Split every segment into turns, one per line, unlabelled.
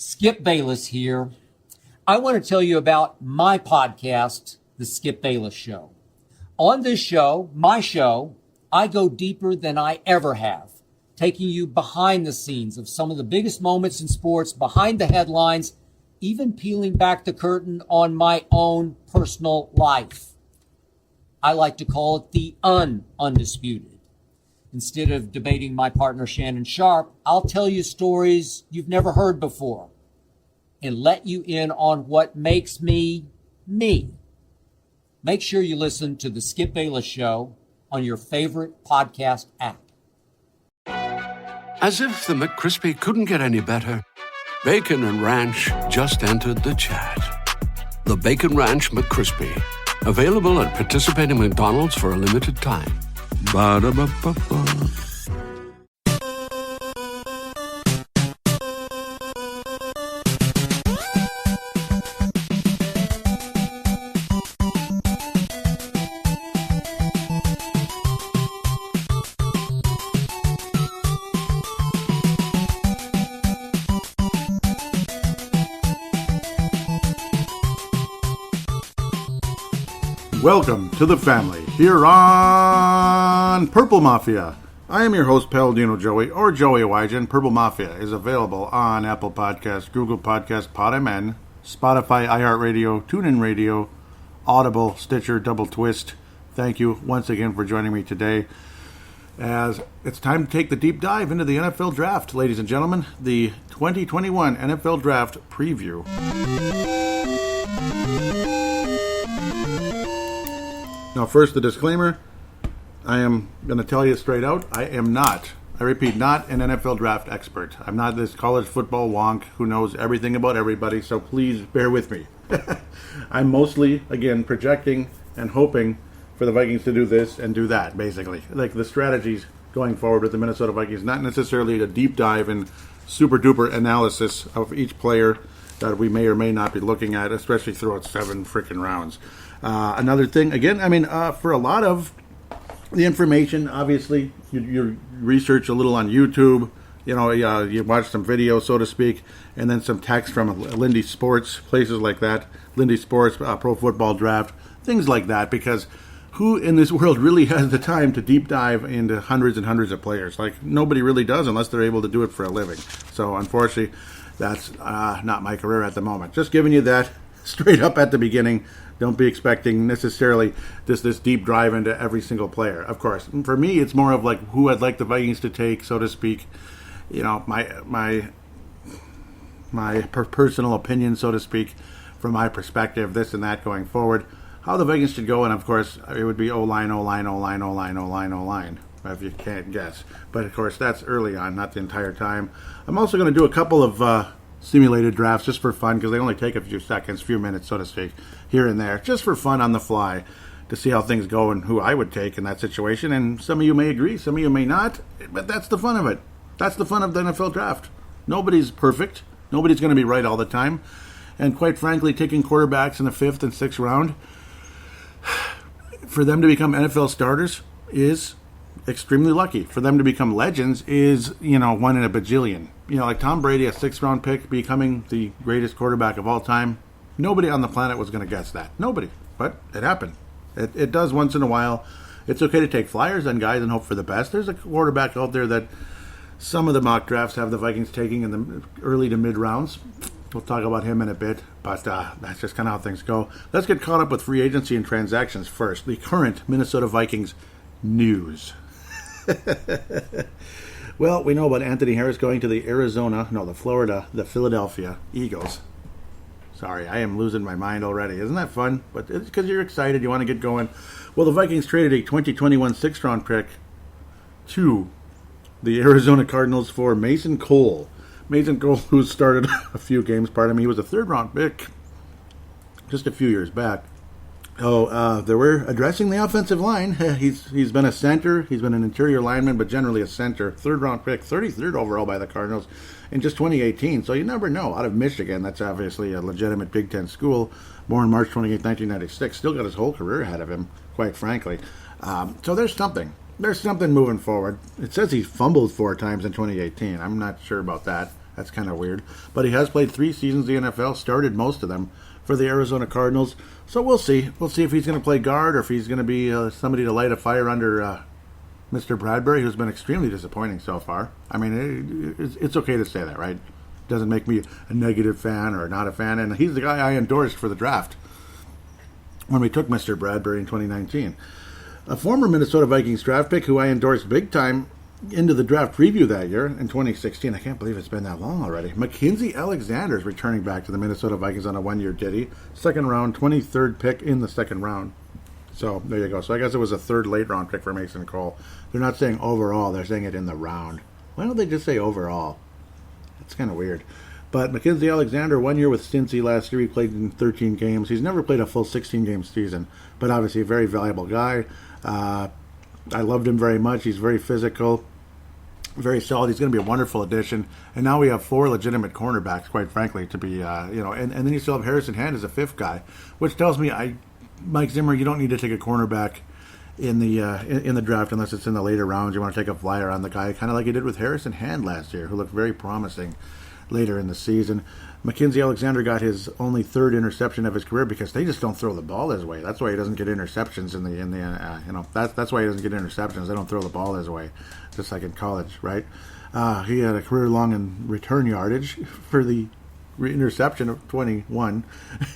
Skip Bayless here. I want to tell you about my podcast, The Skip Bayless Show. On this show, my show, I go deeper than I ever have, taking you behind the scenes of some of the biggest moments in sports, behind the headlines, even peeling back the curtain on my own personal life. I like to call it the undisputed. Instead of debating my partner Shannon Sharp, I'll tell you stories you've never heard before and let you in on what makes me, me. Make sure you listen to The Skip Bayless Show on your favorite podcast app.
As if the McCrispy couldn't get any better, Bacon and Ranch just entered the chat. The Bacon Ranch McCrispy, available at participating McDonald's for a limited time. Ba-da-ba-ba-ba.
Welcome to the family here on Purple Mafia. I am your host, Paladino Joey, or Joey Wygen. Purple Mafia is available on Apple Podcasts, Google Podcasts, PodMN, Spotify, iHeartRadio, TuneIn Radio, Audible, Stitcher, Double Twist. Thank you once again for joining me today, as it's time to take the deep dive into the NFL Draft, ladies and gentlemen. The 2021 NFL Draft preview. Now, first, the disclaimer. I am going to tell you straight out, I am not, I repeat, not an NFL draft expert. I'm not this college football wonk who knows everything about everybody, so please bear with me. I'm mostly, again, projecting and hoping for the Vikings to do this and do that, basically. Like the strategies going forward with the Minnesota Vikings, not necessarily a deep dive and super-duper analysis of each player that we may or may not be looking at, especially throughout 7 freaking rounds. Another thing, again, for a lot of the information, obviously, you research a little on YouTube, you watch some videos, so to speak, and then some text from Lindy Sports, places like that, Lindy Sports, Pro Football Draft, things like that, because who in this world really has the time to deep dive into hundreds and hundreds of players? Like, nobody really does unless they're able to do it for a living. So, unfortunately, that's not my career at the moment. Just giving you that straight up at the beginning. Don't be expecting necessarily this deep dive into every single player. Of course, for me, it's more of like who I'd like the Vikings to take, so to speak. My personal opinion, so to speak, from my perspective, this and that going forward. How the Vikings should go, and of course, it would be O-line, O-line, O-line, O-line, O-line, O-line, if you can't guess. But of course, that's early on, not the entire time. I'm also going to do a couple of simulated drafts just for fun, because they only take a few seconds, few minutes, so to speak, here and there, just for fun on the fly, to see how things go and who I would take in that situation. And some of you may agree, some of you may not, but that's the fun of it. That's the fun of the NFL Draft. Nobody's perfect. Nobody's going to be right all the time. And quite frankly, taking quarterbacks in the 5th and 6th round, for them to become NFL starters is extremely lucky. For them to become legends is, 1 in a bajillion. Like Tom Brady, a 6th round pick, becoming the greatest quarterback of all time. Nobody on the planet was going to guess that. Nobody. But it happened. It does once in a while. It's okay to take flyers on guys and hope for the best. There's a quarterback out there that some of the mock drafts have the Vikings taking in the early to mid rounds. We'll talk about him in a bit, but that's just kind of how things go. Let's get caught up with free agency and transactions first. The current Minnesota Vikings news. Well, we know about Anthony Harris going to the Philadelphia Eagles. Sorry, I am losing my mind already. Isn't that fun? But it's because you're excited, you want to get going. Well, the Vikings traded a 2021 6th-round pick to the Arizona Cardinals for Mason Cole. Mason Cole, who started a few games, he was a 3rd-round pick just a few years back. They were addressing the offensive line. He's been a center, he's been an interior lineman, but generally a center. 3rd-round pick, 33rd overall by the Cardinals in just 2018. So you never know. Out of Michigan, that's obviously a legitimate Big Ten school. Born March 28, 1996. Still got his whole career ahead of him, quite frankly. So there's something. There's something moving forward. It says he fumbled 4 times in 2018. I'm not sure about that. That's kind of weird. But he has played 3 seasons in the NFL, started most of them for the Arizona Cardinals. So we'll see. We'll see if he's going to play guard or if he's going to be somebody to light a fire under Mr. Bradbury, who's been extremely disappointing so far. I mean, it's okay to say that, right? Doesn't make me a negative fan or not a fan. And he's the guy I endorsed for the draft when we took Mr. Bradbury in 2019. A former Minnesota Vikings draft pick who I endorsed big time into the draft preview that year in 2016. I can't believe it's been that long already. Mackenzie Alexander is returning back to the Minnesota Vikings on a 1-year ditty. Second round, 23rd pick in the second round. So there you go. So I guess it was a third late round pick for Mason Cole. They're not saying overall, they're saying it in the round. Why don't they just say overall? That's kind of weird. But Mackenzie Alexander, 1 year with Cincy last year. He played in 13 games. He's never played a full 16-game season, but obviously a very valuable guy. I loved him very much. He's very physical, very solid. He's going to be a wonderful addition. And now we have 4 legitimate cornerbacks, quite frankly, to be, and then you still have Harrison Hand as a 5th guy, which tells me, Mike Zimmer, you don't need to take a cornerback in the draft unless it's in the later rounds. You want to take a flyer on the guy, kind of like you did with Harrison Hand last year, who looked very promising later in the season. Mackenzie Alexander got his only 3rd interception of his career because they just don't throw the ball his way. That's why he doesn't get interceptions that's why he doesn't get interceptions. They don't throw the ball his way, just like in college, right? He had a career long in return yardage for the interception of 21.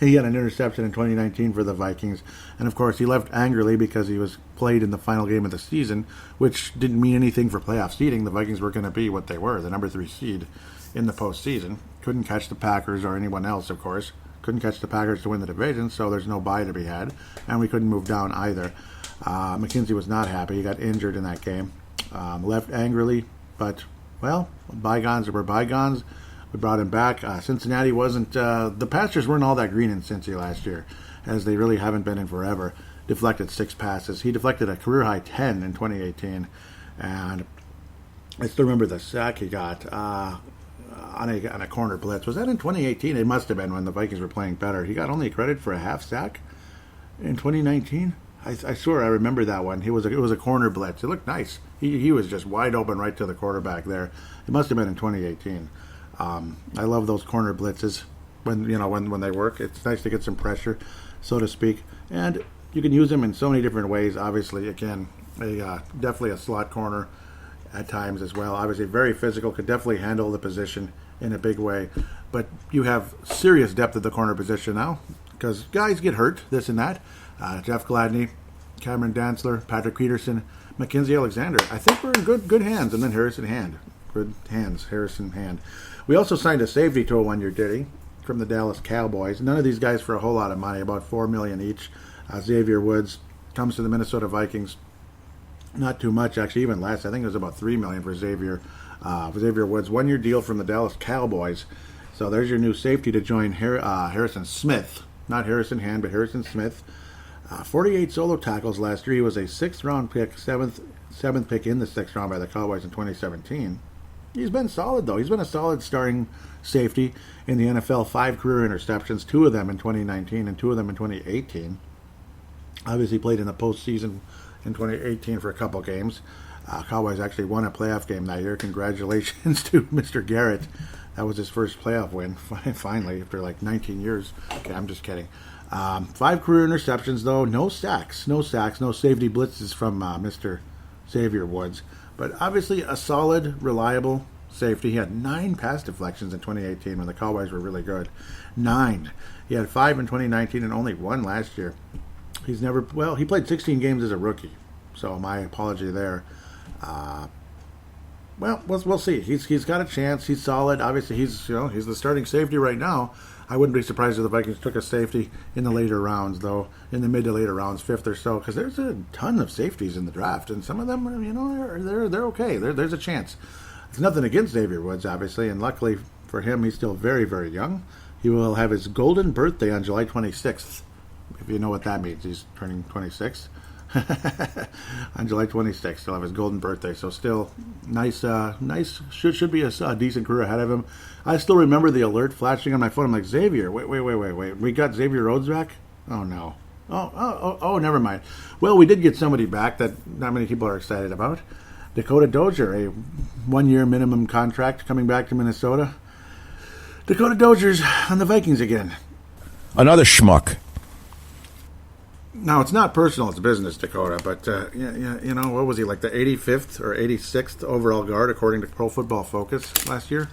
He had an interception in 2019 for the Vikings, and of course he left angrily because he was played in the final game of the season, which didn't mean anything for playoff seeding. The Vikings were going to be what they were, the number 3 seed in the postseason. Couldn't catch the Packers or anyone else, of course. Couldn't catch the Packers to win the division, so there's no bye to be had. And we couldn't move down either. McKenzie was not happy. He got injured in that game. Left angrily, but, well, bygones were bygones. We brought him back. Cincinnati wasn't... the pastures weren't all that green in Cincy last year, as they really haven't been in forever. Deflected 6 passes. He deflected a career-high 10 in 2018. And I still remember the sack he got on a corner blitz. Was that in 2018? It must have been when the Vikings were playing better. He got only credit for a half sack in 2019. I swear I remember that one. It was a corner blitz. It looked nice. He was just wide open right to the quarterback there. It must have been in 2018. I love those corner blitzes when they work. It's nice to get some pressure, so to speak, and you can use them in so many different ways. Obviously, again, definitely a slot corner at times as well. Obviously, very physical, could definitely handle the position in a big way. But you have serious depth at the corner position now because guys get hurt, this and that. Jeff Gladney, Cameron Dantzler, Patrick Peterson, Mackenzie Alexander. I think we're in good hands. And then Harrison Hand. Good hands, Harrison Hand. We also signed a safety to a 1-year ditty from the Dallas Cowboys. None of these guys for a whole lot of money, about $4 million each. Xavier Woods comes to the Minnesota Vikings. Not too much, actually, even less. I think it was about $3 million for Xavier Woods. 1-year deal from the Dallas Cowboys. So there's your new safety to join Harrison Smith. Not Harrison Hand, but Harrison Smith. 48 solo tackles last year. He was a 6th-round pick, seventh pick in the 6th round by the Cowboys in 2017. He's been solid, though. He's been a solid starting safety in the NFL. 5 career interceptions, 2 of them in 2019 and 2 of them in 2018. Obviously played in the postseason in 2018 for a couple games. Cowboys actually won a playoff game that year. Congratulations to Mr. Garrett. That was his first playoff win, finally, after like 19 years. Okay, I'm just kidding. 5 career interceptions, though. No sacks. No safety blitzes from Mr. Xavier Woods. But obviously a solid, reliable safety. He had 9 pass deflections in 2018 when the Cowboys were really good. 9. He had 5 in 2019 and only 1 last year. He played 16 games as a rookie. So my apology there. We'll see. He's got a chance. He's solid. Obviously, he's the starting safety right now. I wouldn't be surprised if the Vikings took a safety in the later rounds, though, in the mid to later rounds, 5th or so, because there's a ton of safeties in the draft, and some of them, they're okay. There's a chance. It's nothing against Xavier Woods, obviously, and luckily for him, he's still very, very young. He will have his golden birthday on July 26th, if you know what that means. He's turning 26. On July 26th, he'll have his golden birthday. So still nice. Should be a decent career ahead of him. I still remember the alert flashing on my phone. I'm like, Xavier, wait. We got Xavier Rhodes back? Oh no. Oh, never mind. Well, we did get somebody back that not many people are excited about. Dakota Dozier, a 1-year minimum contract coming back to Minnesota. Dakota Dozier's on the Vikings again.
Another schmuck.
Now, it's not personal, it's business, Dakota, but, what was he, like the 85th or 86th overall guard, according to Pro Football Focus last year?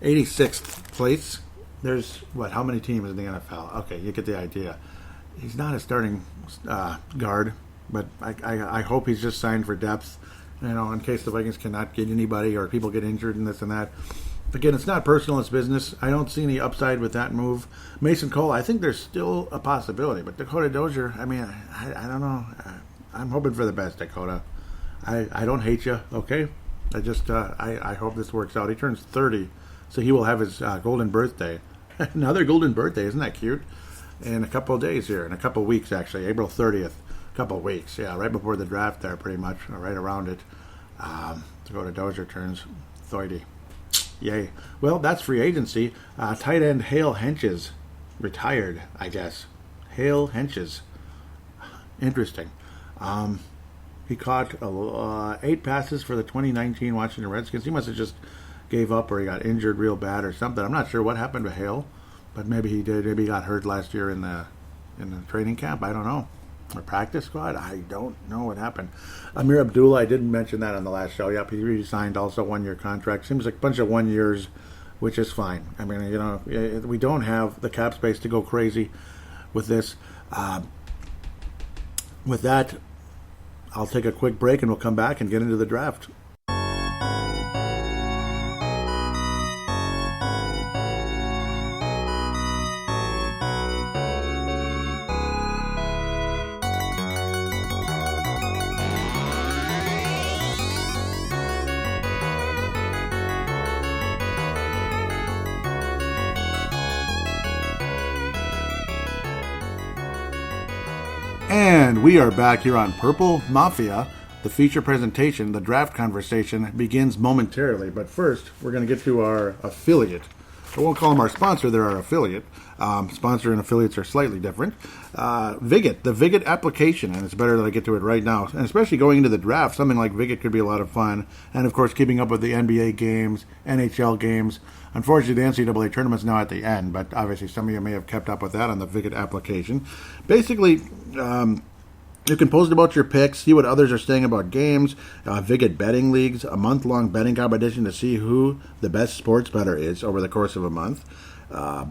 86th place. There's, how many teams in the NFL? Okay, you get the idea. He's not a starting guard, but I hope he's just signed for depth, in case the Vikings cannot get anybody or people get injured and this and that. Again, it's not personal, it's business. I don't see any upside with that move. Mason Cole, I think there's still a possibility. But Dakota Dozier, I don't know. I'm hoping for the best, Dakota. I don't hate you, okay? I hope this works out. He turns 30, so he will have his golden birthday. Another golden birthday, isn't that cute? In a couple of days here, in a couple of weeks, actually. April 30th, a couple of weeks. Yeah, right before the draft there, pretty much, or right around it. Dakota Dozier turns 30. Yay. Well, that's free agency. Tight end Hale Henches retired, I guess. Hale Henches. Interesting. He caught 8 passes for the 2019 Washington Redskins. He must have just gave up or he got injured real bad or something. I'm not sure what happened to Hale, but maybe he did. Maybe he got hurt last year in the training camp. I don't know. Or practice squad? I don't know what happened. Amir Abdullah, I didn't mention that on the last show. Yep, he re-signed also 1-year contract. Seems like a bunch of 1 years, which is fine. I mean, we don't have the cap space to go crazy with this. With that, I'll take a quick break and we'll come back and get into the draft. And we are back here on Purple Mafia. The feature presentation, the draft conversation, begins momentarily. But first, we're going to get to our affiliate. I won't call them our sponsor, they're our affiliate. Sponsor and affiliates are slightly different. Viget, the Viget application, and it's better that I get to it right now. And especially going into the draft, something like Viget could be a lot of fun. And of course, keeping up with the NBA games, NHL games. Unfortunately, the NCAA tournament's now at the end, but obviously some of you may have kept up with that on the Viget application. Basically, you can post about your picks, see what others are saying about games, Viget betting leagues, a month-long betting competition to see who the best sports bettor is over the course of a month.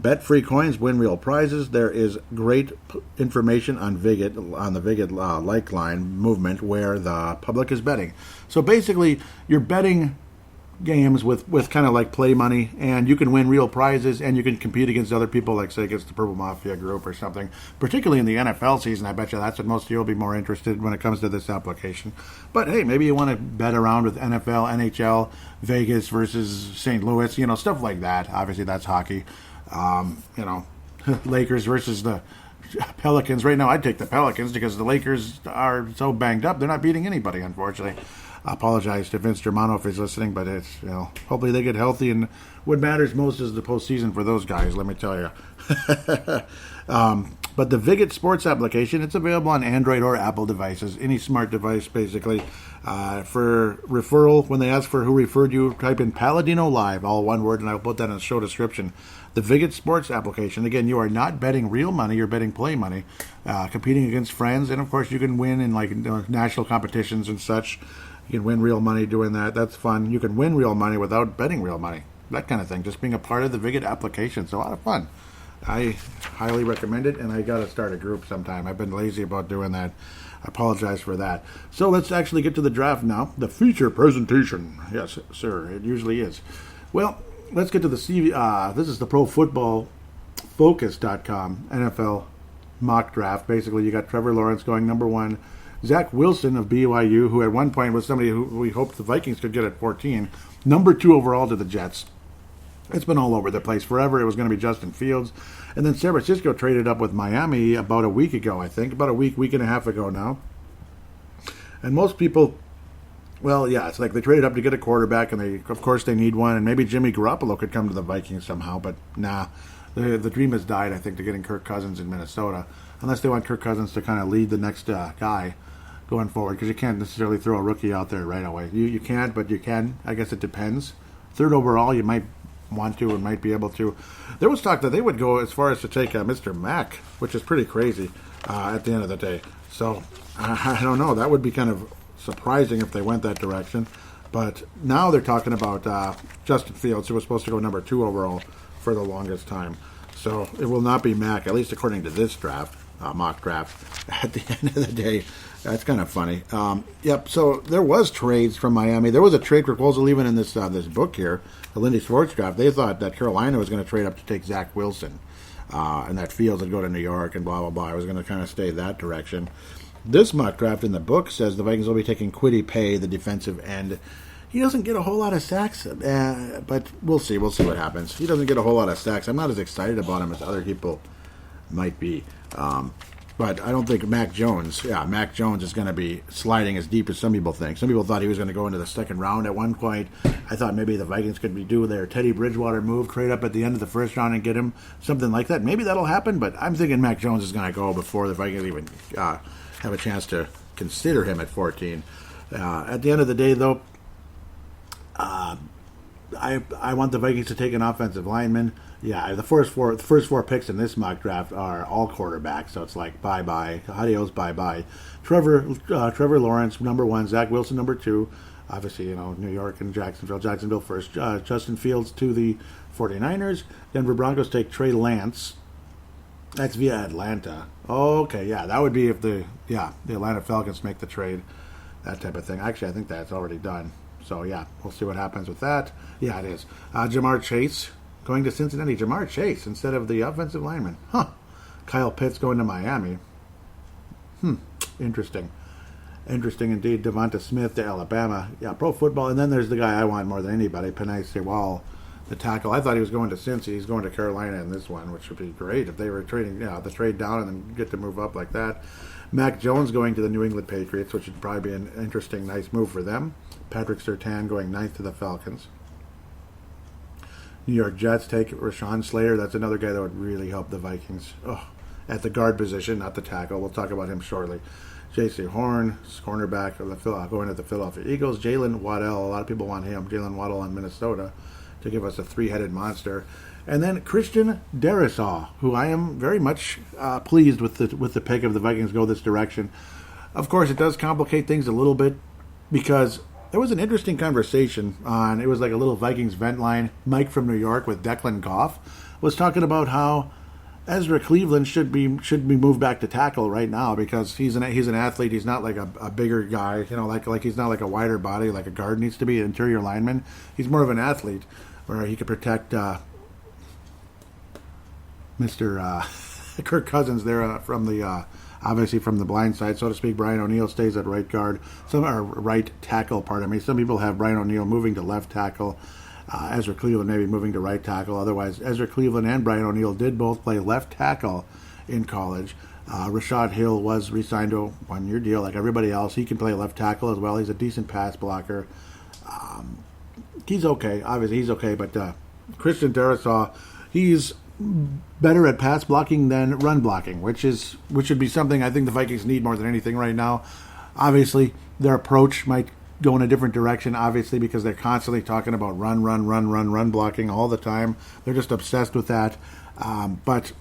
Bet free coins, win real prizes. There is great information on Viget, on the Viget like line movement where the public is betting. So basically, you're betting games with kind of like play money, and you can win real prizes, and you can compete against other people, like say against the Purple Mafia group or something. Particularly in the NFL season, I bet you that's what most of you will be more interested when it comes to this application. But hey, maybe you want to bet around with NFL, NHL, Vegas versus St. Louis, stuff like that. Obviously, that's hockey. Lakers versus the Pelicans. Right now, I'd take the Pelicans because the Lakers are so banged up; they're not beating anybody, unfortunately. I apologize to Vince Germano if he's listening, but it's, hopefully they get healthy, and what matters most is the postseason for those guys, let me tell you. But the Viget Sports application, it's available on Android or Apple devices, any smart device, basically. For referral, when they ask for who referred you, type in paladinolive, all one word, and I'll put that in the show description. The Viget Sports application, again, you are not betting real money, you're betting play money, competing against friends, and of course you can win in national competitions and such. You can win real money doing that. That's fun. You can win real money without betting real money. That kind of thing. Just being a part of the Viget application. It's a lot of fun. I highly recommend it, and I got to start a group sometime. I've been lazy about doing that. I apologize for that. So let's actually get to the draft now. The feature presentation. Yes, sir. It usually is. Well, let's get to the CV. This is the ProFootballFocus.com NFL mock draft. Basically, you got Trevor Lawrence going number 1. Zach Wilson of BYU, who at one point was somebody who we hoped the Vikings could get at 14. Number 2 overall to the Jets. It's been all over the place forever. It was going to be Justin Fields. And then San Francisco traded up with Miami about a week ago, I think. About a week and a half ago now. And most people, well, yeah, it's like they traded up to get a quarterback, and of course they need one. And maybe Jimmy Garoppolo could come to the Vikings somehow. But nah, the dream has died, I think, to getting Kirk Cousins in Minnesota. Unless they want Kirk Cousins to kind of lead the next guy going forward, because you can't necessarily throw a rookie out there right away. You can't, but you can. I guess it depends. 3rd overall, you might want to and might be able to. There was talk that they would go as far as to take Mr. Mack, which is pretty crazy at the end of the day. So I don't know. That would be kind of surprising if they went that direction. But now they're talking about Justin Fields, who was supposed to go number 2 overall for the longest time. So it will not be Mack, at least according to this draft, mock draft. At the end of the day, that's kind of funny. Yep. So there was trades from Miami. There was a trade proposal even in this this book here, the Lindy Schwartz draft. They thought that Carolina was going to trade up to take Zach Wilson, and that Fields would go to New York and blah blah blah. I was going to kind of stay that direction. This mock draft in the book says the Vikings will be taking Kwity Paye, the defensive end. He doesn't get a whole lot of sacks, but we'll see. We'll see what happens. He doesn't get a whole lot of sacks. I'm not as excited about him as other people might be. But I don't think Mac Jones is going to be sliding as deep as some people think. Some people thought he was going to go into the second round at one point. I thought maybe the Vikings could do their Teddy Bridgewater move, trade up at the end of the first round and get him something like that. Maybe that'll happen, but I'm thinking Mac Jones is going to go before the Vikings even have a chance to consider him at 14. At the end of the day, though, I want the Vikings to take an offensive lineman. Yeah, the first four picks in this mock draft are all quarterbacks, so it's like bye-bye, adios, bye-bye. Trevor Lawrence, number 1, Zach Wilson, number 2. Obviously, New York and Jacksonville first. Justin Fields to the 49ers. Denver Broncos take Trey Lance. That's via Atlanta. Okay, yeah, that would be if the Atlanta Falcons make the trade, that type of thing. Actually, I think that's already done. So, yeah, we'll see what happens with that. Yeah, it is. Jamar Chase going to Cincinnati. Jamar Chase instead of the offensive lineman. Huh. Kyle Pitts going to Miami. Interesting. Interesting indeed. Devonta Smith to Alabama. Yeah, pro football. And then there's the guy I want more than anybody, Penei Sewell, the tackle. I thought he was going to Cincy. He's going to Carolina in this one, which would be great if they were trading, the trade down and then get to move up like that. Mac Jones going to the New England Patriots, which would probably be an interesting, nice move for them. Patrick Surtain going 9th to the Falcons. New York Jets take Rashawn Slater. That's another guy that would really help the Vikings. At the guard position, not the tackle. We'll talk about him shortly. J.C. Horn, cornerback, going to the Philadelphia Eagles. Jalen Waddell, a lot of people want him. Jalen Waddell on Minnesota to give us a 3-headed monster. And then Christian Darrisaw, who I am very much pleased with the pick of the Vikings go this direction. Of course, it does complicate things a little bit because there was an interesting conversation it was like a little Vikings vent line. Mike from New York with Declan Goff was talking about how Ezra Cleveland should be moved back to tackle right now because he's an athlete. He's not like a bigger guy, like he's not like a wider body like a guard needs to be, an interior lineman. He's more of an athlete where he could protect Mr. Kirk Cousins there from the obviously from the blind side, so to speak. Brian O'Neill stays at right guard. Right tackle, pardon me. Some people have Brian O'Neill moving to left tackle. Ezra Cleveland maybe moving to right tackle. Otherwise, Ezra Cleveland and Brian O'Neill did both play left tackle in college. Rashad Hill was re-signed to a one-year deal like everybody else. He can play left tackle as well. He's a decent pass blocker. He's okay. Obviously, he's okay. But Christian Darrisaw, he's better at pass blocking than run blocking, which would be something I think the Vikings need more than anything right now. Obviously, their approach might go in a different direction, obviously, because they're constantly talking about run blocking all the time. They're just obsessed with that. But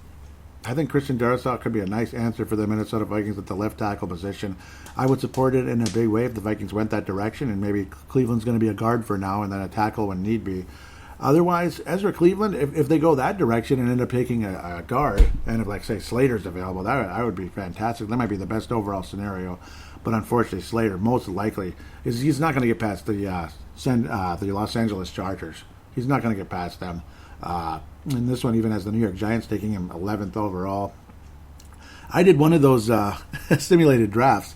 I think Christian Darrisaw could be a nice answer for the Minnesota Vikings at the left tackle position. I would support it in a big way if the Vikings went that direction, and maybe Cleveland's going to be a guard for now and then a tackle when need be. Otherwise, Ezra Cleveland, if they go that direction and end up taking a guard, and if, like, say, Slater's available, that would be fantastic. That might be the best overall scenario. But unfortunately, Slater, most likely, he's not going to get past the Los Angeles Chargers. He's not going to get past them. And this one even has the New York Giants taking him 11th overall. I did one of those simulated drafts.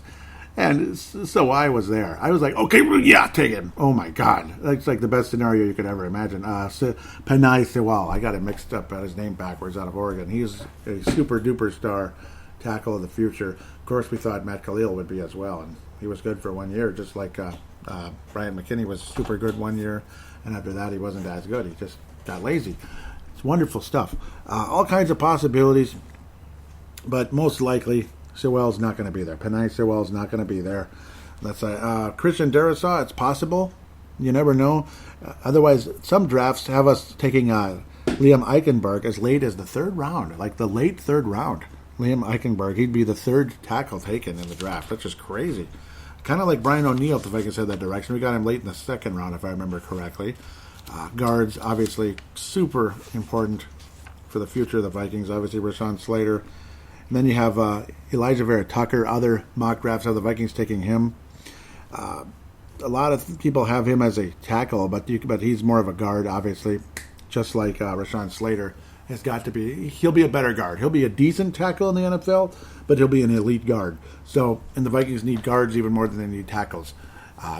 And so I was there. I was like, okay, yeah, take him. Oh, my God. That's like the best scenario you could ever imagine. Penei Sewell. I got it mixed up, his name backwards, out of Oregon. He's a super-duper star tackle of the future. Of course, we thought Matt Khalil would be as well. And he was good for 1 year, just like Brian McKinney was super good 1 year. And after that, he wasn't as good. He just got lazy. It's wonderful stuff. All kinds of possibilities. But most likely, Sewell's not going to be there. Penei Sewell's not going to be there. Let's say Christian Darrisaw, it's possible. You never know. Otherwise, some drafts have us taking Liam Eichenberg as late as the third round, like the late third round. Liam Eichenberg, he'd be the third tackle taken in the draft. That's just crazy. Kind of like Brian O'Neill, if I can say that direction. We got him late in the second round, if I remember correctly. Guards, obviously, super important for the future of the Vikings. Obviously, Rashawn Slater. And then you have Elijah Vera Tucker. Other mock drafts have the Vikings taking him. A lot of people have him as a tackle, but he's more of a guard, obviously, just like Rashawn Slater has got to be. He'll be a better guard. He'll be a decent tackle in the NFL, but he'll be an elite guard. So, and the Vikings need guards even more than they need tackles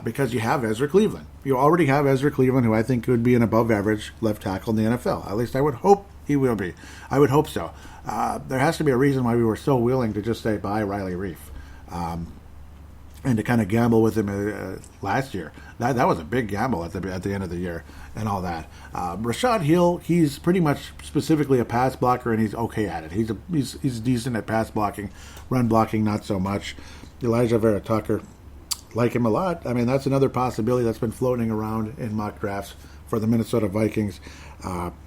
because you have Ezra Cleveland. You already have Ezra Cleveland, who I think could be an above-average left tackle in the NFL. At least I would hope he will be. I would hope so. There has to be a reason why we were so willing to just say bye Riley Reif. And to kind of gamble with him last year. That was a big gamble at the end of the year and all that. Rashad Hill, he's pretty much specifically a pass blocker, and he's okay at it. He's decent at pass blocking, run blocking not so much. Elijah Vera Tucker, like him a lot. I mean, that's another possibility that's been floating around in mock drafts for the Minnesota Vikings.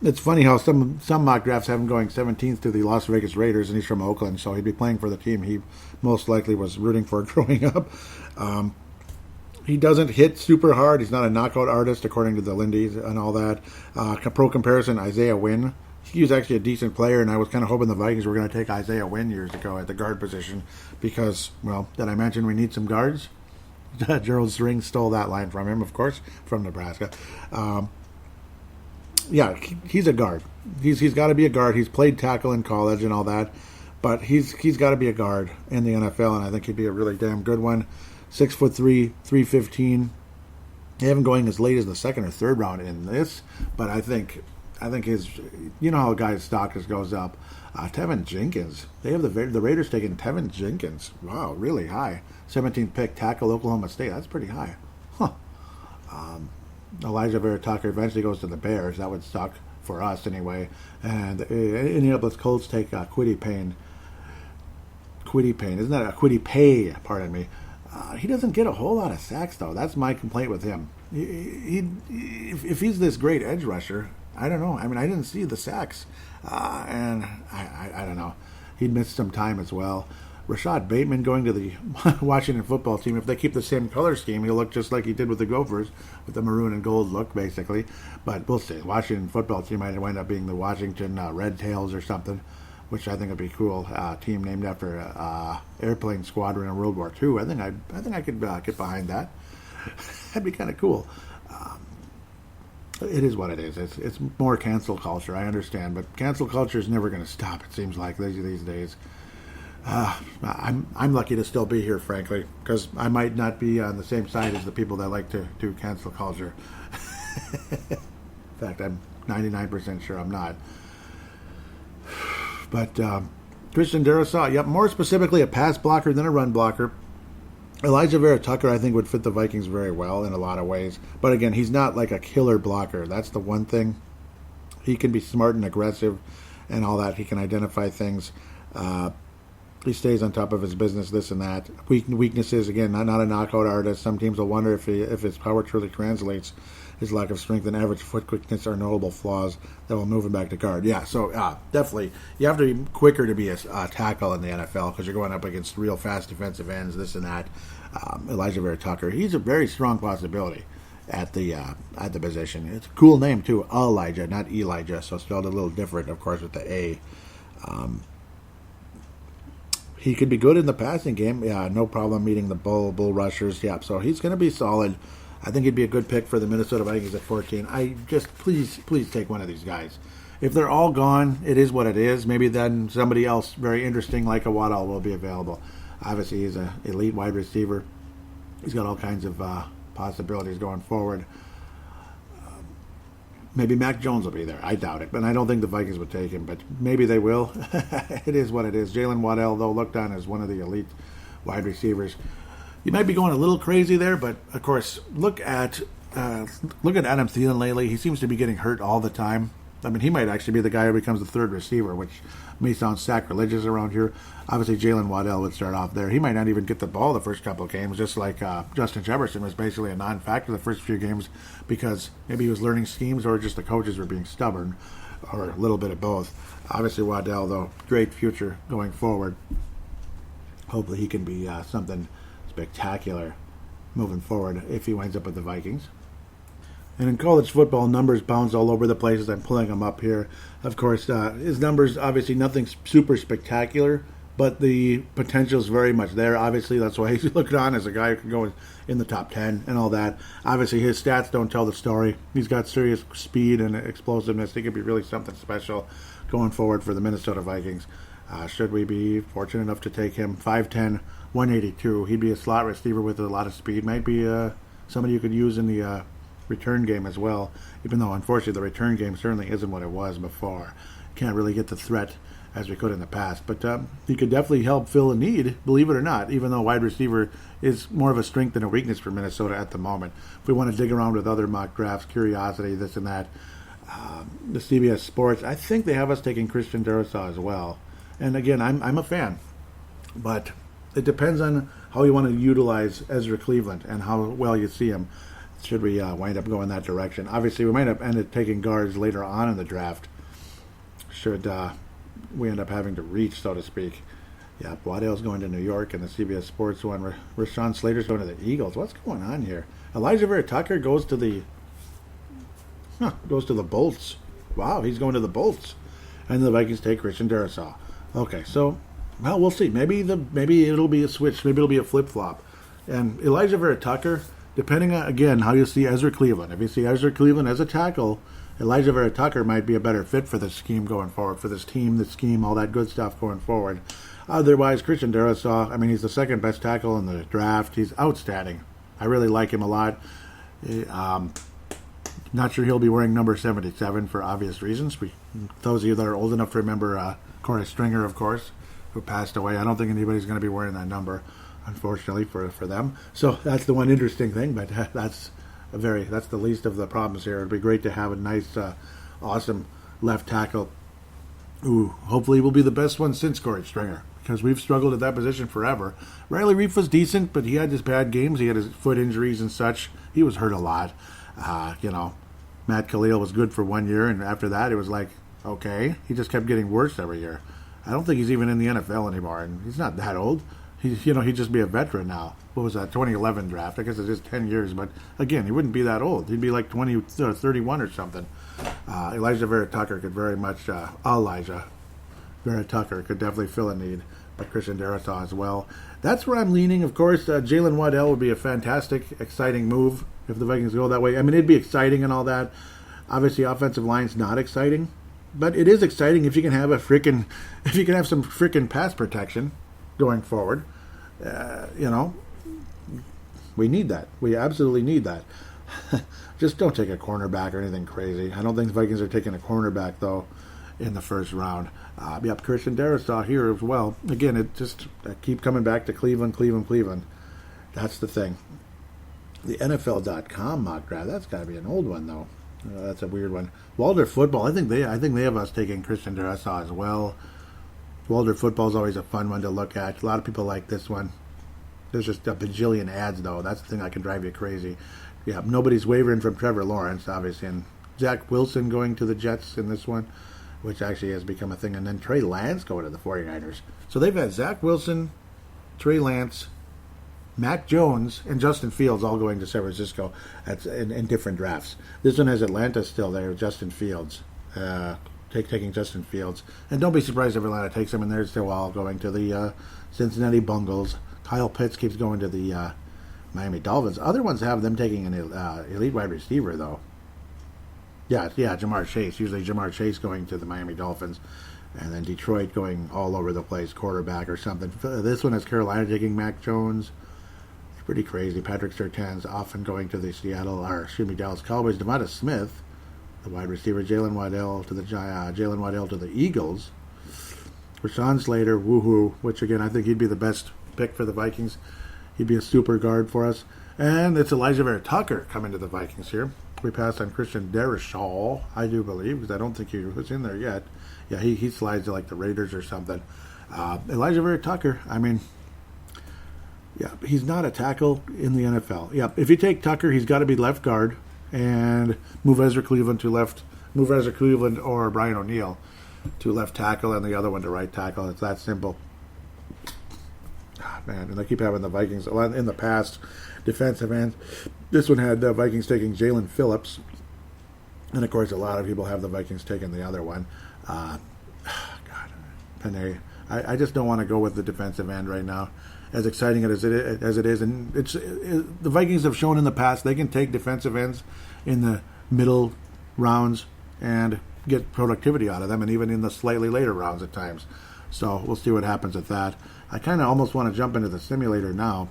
It's funny how some mock drafts have him going 17th to the Las Vegas Raiders, and he's from Oakland, so he'd be playing for the team he most likely was rooting for growing up. He doesn't hit super hard. He's not a knockout artist, according to the Lindy's and all that. Pro comparison, Isaiah Wynn. He was actually a decent player, and I was kind of hoping the Vikings were going to take Isaiah Wynn years ago at the guard position because, well, did I mention we need some guards? Gerald String stole that line from him, of course, from Nebraska. Yeah, he's a guard. He's got to be a guard. He's played tackle in college and all that, but he's got to be a guard in the NFL, and I think he'd be a really damn good one. 6'3", 315. They have him going as late as the second or third round in this, but I think his, you know how a guy's stock just goes up. Tevin Jenkins. They have the Raiders taking Tevin Jenkins. Wow, really high. 17th pick, tackle, Oklahoma State. That's pretty high. Huh. Elijah Vera Tucker eventually goes to the Bears. That would suck for us anyway. And Indianapolis Colts take Kwity Paye. Isn't that a Kwity Paye? Pardon me. He doesn't get a whole lot of sacks, though. That's my complaint with him. If he's this great edge rusher, I don't know. I mean, I didn't see the sacks. And I don't know. He'd missed some time as well. Rashad Bateman going to the Washington football team. If they keep the same color scheme, he'll look just like he did with the Gophers, with the maroon and gold look, basically. But we'll see. Washington football team might wind up being the Washington Red Tails or something, which I think would be cool. Team named after airplane squadron in World War II. I think I could get behind that. That'd be kind of cool. It is what it is. It's more cancel culture. I understand, but cancel culture is never going to stop. It seems like these days. I'm lucky to still be here, frankly, because I might not be on the same side as the people that like to do cancel culture. In fact, I'm 99% sure I'm not. But Christian Darrisaw, yep, more specifically a pass blocker than a run blocker. Elijah Vera Tucker, I think, would fit the Vikings very well in a lot of ways. But again, he's not like a killer blocker. That's the one thing. He can be smart and aggressive and all that. He can identify things. He stays on top of his business, this and that. Weaknesses, again, not a knockout artist. Some teams will wonder if his power truly translates. His lack of strength and average foot quickness are notable flaws that will move him back to guard. Yeah, so definitely. You have to be quicker to be a tackle in the NFL because you're going up against real fast defensive ends, this and that. Elijah Vera Tucker, he's a very strong possibility at the position. It's a cool name, too. Elijah, not Elijah, so spelled a little different, of course, with the A. He could be good in the passing game. Yeah, no problem meeting the bull rushers. Yeah, so he's going to be solid. I think he'd be a good pick for the Minnesota Vikings at 14. I just, please take one of these guys. If they're all gone, it is what it is. Maybe then somebody else very interesting like a Waddle will be available. Obviously, he's an elite wide receiver. He's got all kinds of possibilities going forward. Maybe Mac Jones will be there. I doubt it, but I don't think the Vikings would take him, but maybe they will. It is what it is. Jalen Waddell, though, looked on as one of the elite wide receivers. You might be going a little crazy there, but, of course, look at Adam Thielen lately. He seems to be getting hurt all the time. I mean, he might actually be the guy who becomes the third receiver, which may sound sacrilegious around here. Obviously, Jalen Waddell would start off there. He might not even get the ball the first couple of games, just like Justin Jefferson was basically a non-factor the first few games because maybe he was learning schemes or just the coaches were being stubborn, or a little bit of both. Obviously, Waddell, though, great future going forward. Hopefully he can be something spectacular moving forward if he winds up with the Vikings. And in college football, numbers bounce all over the place as I'm pulling them up here. Of course, his numbers, obviously nothing super spectacular, but the potential is very much there. Obviously, that's why he's looked on as a guy who can go in the top 10 and all that. Obviously, his stats don't tell the story. He's got serious speed and explosiveness. He could be really something special going forward for the Minnesota Vikings. Should we be fortunate enough to take him, 5'10", 182. He'd be a slot receiver with a lot of speed. Might be somebody you could use in the return game as well, even though unfortunately the return game certainly isn't what it was before. Can't really get the threat as we could in the past, but he could definitely help fill a need, believe it or not, even though wide receiver is more of a strength than a weakness for Minnesota at the moment. If we want to dig around with other mock drafts, curiosity, this and that, the CBS Sports, I think they have us taking Christian Darrisaw as well. And again, I'm a fan, but it depends on how you want to utilize Ezra Cleveland and how well you see him. Should we wind up going that direction? Obviously, we might have ended taking guards later on in the draft. Should we end up having to reach, so to speak. Yeah, Waddell's going to New York, and the CBS Sports one. Rashawn Slater's going to the Eagles. What's going on here? Elijah Vera Tucker goes to the Bolts. Wow, he's going to the Bolts, and the Vikings take Christian Darrisaw. Okay, so well, we'll see. Maybe it'll be a switch. Maybe it'll be a flip flop. And Elijah Vera Tucker, depending on, again, how you see Ezra Cleveland. If you see Ezra Cleveland as a tackle, Elijah Vera Tucker might be a better fit for this scheme going forward, for this team, the scheme, all that good stuff going forward. Otherwise, Christian Darrisaw, I mean, he's the second best tackle in the draft. He's outstanding. I really like him a lot. Not sure he'll be wearing number 77 for obvious reasons. Those of you that are old enough to remember Corey Stringer, of course, who passed away. I don't think anybody's going to be wearing that number, unfortunately, for them. So that's the one interesting thing, but that's the least of the problems here. It'd be great to have a nice, awesome left tackle who hopefully will be the best one since Corey Stringer, because we've struggled at that position forever. Riley Reif was decent, but he had his bad games. He had his foot injuries and such. He was hurt a lot. Matt Khalil was good for 1 year, and after that it was like, okay. He just kept getting worse every year. I don't think he's even in the NFL anymore, and he's not that old. He'd just be a veteran now. What was that, 2011 draft? I guess it's just 10 years, but again, he wouldn't be that old. He'd be like 31 or something. Elijah Vera Tucker could very much, Elijah Vera Tucker could definitely fill a need, but Christian Darrisaw as well. That's where I'm leaning. Of course, Jalen Waddell would be a fantastic, exciting move if the Vikings go that way. I mean, it'd be exciting and all that. Obviously, offensive line's not exciting, but it is exciting if you can have some freaking pass protection going forward. We need that. We absolutely need that. Just don't take a cornerback or anything crazy. I don't think the Vikings are taking a cornerback, though, in the first round. Christian Darrisaw here as well. Again, I keep coming back to Cleveland. That's the thing. The NFL.com mock draft, that's got to be an old one, though. That's a weird one. Waldorf Football, I think they have us taking Christian Darrisaw as well. Waldorf Football is always a fun one to look at. A lot of people like this one. There's just a bajillion ads, though. That's the thing that can drive you crazy. Yeah, nobody's wavering from Trevor Lawrence, obviously, and Zach Wilson going to the Jets in this one, which actually has become a thing, and then Trey Lance going to the 49ers. So they've had Zach Wilson, Trey Lance, Mac Jones, and Justin Fields all going to San Francisco in different drafts. This one has Atlanta still there, Justin Fields, taking Justin Fields. And don't be surprised if Atlanta takes him, and they're still all going to the Cincinnati Bengals. Kyle Pitts keeps going to the Miami Dolphins. Other ones have them taking an elite wide receiver, though. Yeah, Jamar Chase. Usually Jamar Chase going to the Miami Dolphins, and then Detroit going all over the place, quarterback or something. This one has Carolina taking Mac Jones. It's pretty crazy. Patrick Surtain's often going to the Dallas Cowboys. Devonta Smith, the wide receiver, Jalen Waddell to the Eagles. Rashawn Slater, woohoo, which again I think he'd be the best pick for the Vikings. He'd be a super guard for us. And it's Elijah Vera Tucker coming to the Vikings here. We passed on Christian Derrishaw, I do believe, because I don't think he was in there yet. Yeah, he slides to like the Raiders or something. Elijah Vera Tucker, I mean, yeah, he's not a tackle in the NFL. Yeah, if you take Tucker, he's got to be left guard and move Ezra Cleveland or Brian O'Neill to left tackle and the other one to right tackle. It's that simple. Man, and I keep having the Vikings in the past defensive ends. This one had the Vikings taking Jalen Phillips, and of course, a lot of people have the Vikings taking the other one. God, Panay. I just don't want to go with the defensive end right now. As exciting as it is, and the Vikings have shown in the past they can take defensive ends in the middle rounds and get productivity out of them, and even in the slightly later rounds at times. So we'll see what happens with that. I kind of almost want to jump into the simulator now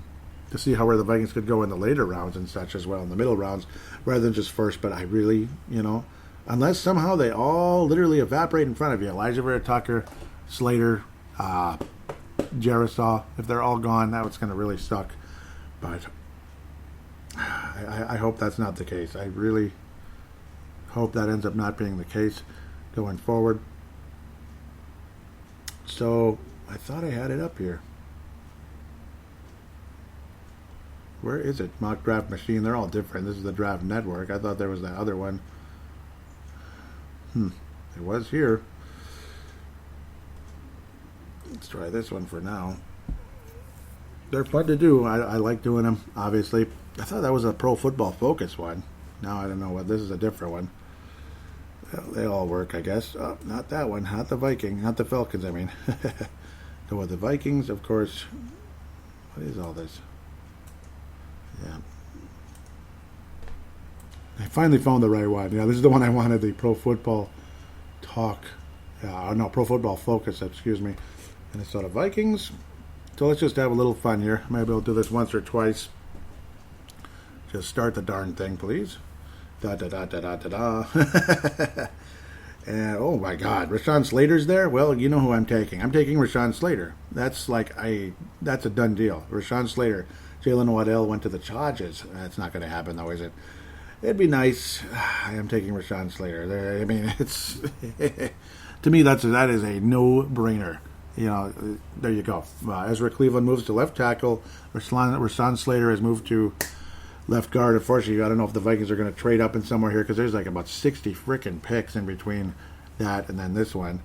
to see where the Vikings could go in the later rounds and such as well, in the middle rounds, rather than just first. But I really, unless somehow they all literally evaporate in front of you, Elijah Vera Tucker, Slater, Jerisaw, if they're all gone, that's going to really suck. But I hope that's not the case. I really hope that ends up not being the case going forward. So I thought I had it up here. Where is it? Mock Draft Machine. They're all different. This is the Draft Network. I thought there was that other one. It was here. Let's try this one for now. They're fun to do. I like doing them, obviously. I thought that was a Pro Football Focus one. Now I don't know what. This is a different one. Well, they all work, I guess. Oh, not that one. Not the Viking. Not the Falcons, I mean. So with the Vikings, of course. What is all this? Yeah. I finally found the right one. Yeah, this is the one I wanted, the Pro Football Talk. Pro Football Focus, excuse me. Minnesota Vikings. So let's just have a little fun here. Maybe I'll do this once or twice. Just start the darn thing, please. Da-da-da-da-da-da-da. And, oh my God, Rashawn Slater's there? Well, you know who I'm taking. I'm taking Rashawn Slater. That's a done deal. Rashawn Slater. Jalen Waddell went to the Chargers. That's not going to happen, though, is it? It'd be nice. I am taking Rashawn Slater. I mean, it's to me that is a no-brainer. There you go. Ezra Cleveland moves to left tackle. Rashawn Slater has moved to left guard. Unfortunately, I don't know if the Vikings are going to trade up in somewhere here because there's like about 60 freaking picks in between that and then this one.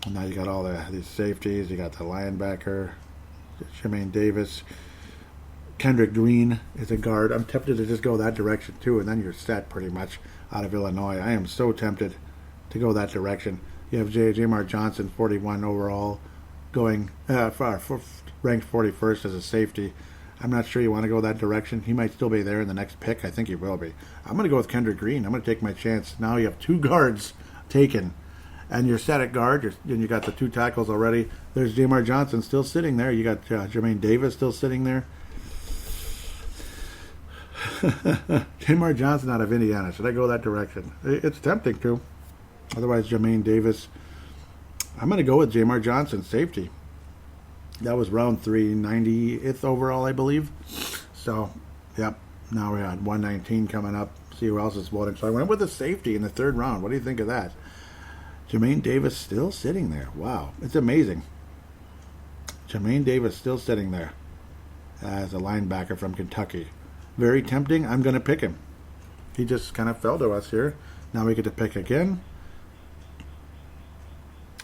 And now you got all these safeties. You got the linebacker, Jermaine Davis. Kendrick Green is a guard. I'm tempted to just go that direction too, and then you're set pretty much out of Illinois. I am so tempted to go that direction. You have Jamar Johnson, 41 overall, going ranked 41st as a safety. I'm not sure you want to go that direction. He might still be there in the next pick. I think he will be. I'm going to go with Kendrick Green. I'm going to take my chance. Now you have two guards taken, and you're set at guard, and you got the two tackles already. There's Jamar Johnson still sitting there. You got Jermaine Davis still sitting there. Jamar Johnson out of Indiana. Should I go that direction? It's tempting to. Otherwise, Jermaine Davis. I'm going to go with Jamar Johnson, safety. That was round 3, 90th overall, I believe. So, yep. Now we're at 119 coming up. See who else is voting. So I went with the safety in the third round. What do you think of that? Jermaine Davis still sitting there. Wow. It's amazing. Jermaine Davis still sitting there as a linebacker from Kentucky. Very tempting. I'm going to pick him. He just kind of fell to us here. Now we get to pick again.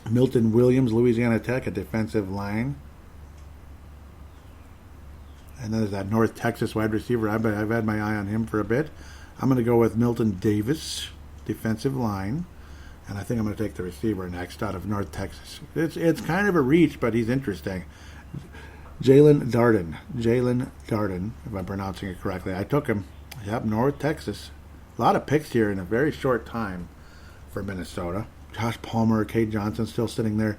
Milton Williams, Louisiana Tech, a defensive line. And then there's that North Texas wide receiver. I've had my eye on him for a bit. I'm going to go with Milton Davis, defensive line. And I think I'm going to take the receiver next out of North Texas. It's kind of a reach, but he's interesting. Jalen Darden, if I'm pronouncing it correctly. I took him. Yep, North Texas. A lot of picks here in a very short time for Minnesota. Josh Palmer, Cade Johnson still sitting there.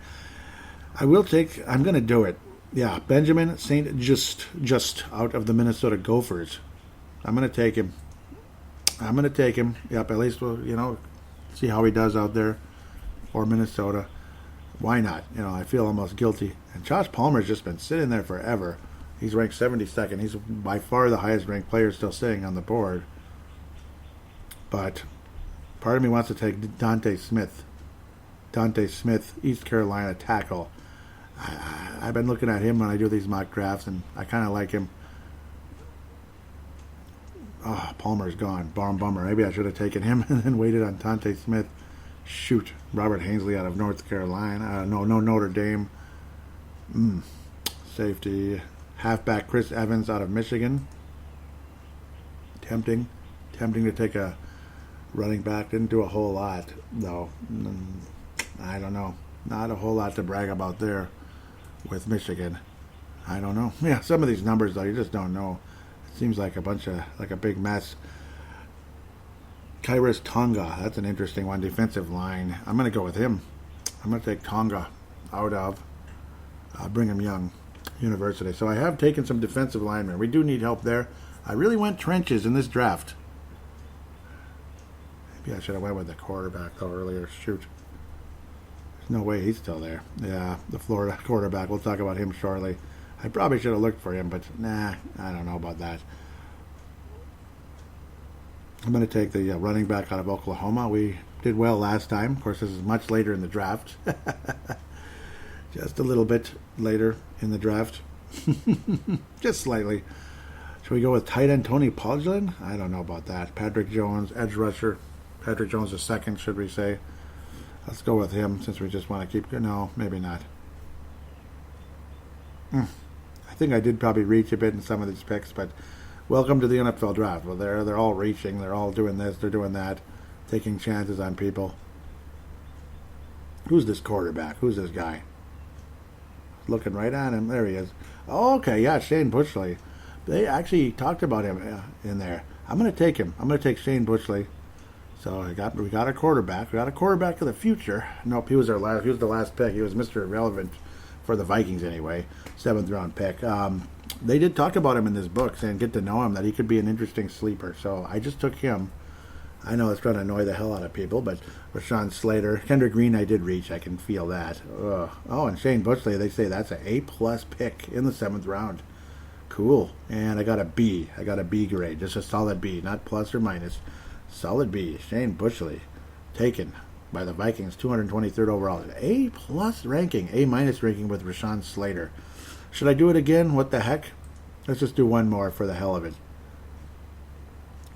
I'm going to do it. Yeah, Benjamin St. Just out of the Minnesota Gophers. I'm going to take him. Yep, at least we'll, see how he does out there for Minnesota. Why not? I feel almost guilty. And Josh Palmer's just been sitting there forever. He's ranked 72nd. He's by far the highest ranked player still sitting on the board. But part of me wants to take Dante Smith. Dante Smith, East Carolina tackle. I've been looking at him when I do these mock drafts, and I kind of like him. Oh, Palmer's gone. Bummer. Maybe I should have taken him and then waited on Dante Smith. Shoot. Robert Hainsley out of North Carolina. No, Notre Dame. Safety. Halfback Chris Evans out of Michigan. Tempting to take a running back. Didn't do a whole lot, though. I don't know. Not a whole lot to brag about there with Michigan. I don't know. Yeah, some of these numbers, though, you just don't know. It seems like a big mess. Kairos Tonga, that's an interesting one. Defensive line. I'm going to go with him. I'm going to take Tonga out of Brigham Young University. So I have taken some defensive linemen. We do need help there. I really went trenches in this draft. Maybe I should have went with the quarterback, though, earlier. Shoot. There's no way he's still there. Yeah, the Florida quarterback. We'll talk about him shortly. I probably should have looked for him, but nah, I don't know about that. I'm going to take the running back out of Oklahoma. We did well last time. Of course, this is much later in the draft. Just a little bit later in the draft. Just slightly. Should we go with tight end Tony Poggian? I don't know about that. Patrick Jones, edge rusher. Patrick Jones the second, should we say. Let's go with him since we just want to keep... No, maybe not. I think I did probably reach a bit in some of these picks, but welcome to the NFL draft. Well, they're all reaching. They're all doing this. They're doing that. Taking chances on people. Who's this quarterback? Who's this guy? Looking right at him. There he is. Oh, okay, yeah, Shane Bushley. They actually talked about him in there. I'm going to take him. I'm going to take Shane Bushley. So we got a quarterback. We got a quarterback of the future. Nope, he was the last pick. He was Mr. Irrelevant for the Vikings anyway. 7th round pick. They did talk about him in this book, saying get to know him, that he could be an interesting sleeper. So I just took him. I know it's going to annoy the hell out of people, but Rashawn Slater, Kendrick Green, I did reach. I can feel that. Ugh. Oh, and Shane Bushley, they say that's an A+ pick in the 7th round. Cool. And I got a B. I got a B grade, just a solid B, not plus or minus. Solid B. Shane Bushley, taken by the Vikings, 223rd overall. A+ ranking, A- ranking with Rashawn Slater. Should I do it again? What the heck? Let's just do one more for the hell of it.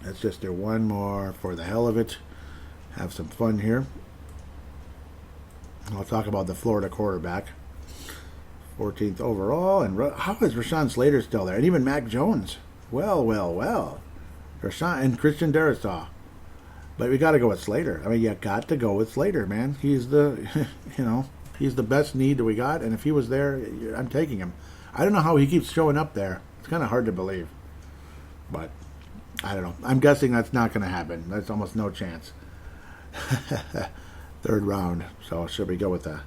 Let's just do one more for the hell of it. Have some fun here. I'll talk about the Florida quarterback. 14th overall. And how is Rashawn Slater still there? And even Mac Jones. Well. Rashawn and Christian Darrisaw. But we got to go with Slater. I mean, you got to go with Slater, man. He's the, he's the best need that we got. And if he was there, I'm taking him. I don't know how he keeps showing up there. It's kind of hard to believe. But I don't know. I'm guessing that's not going to happen. There's almost no chance. 3rd round. So should we go with the...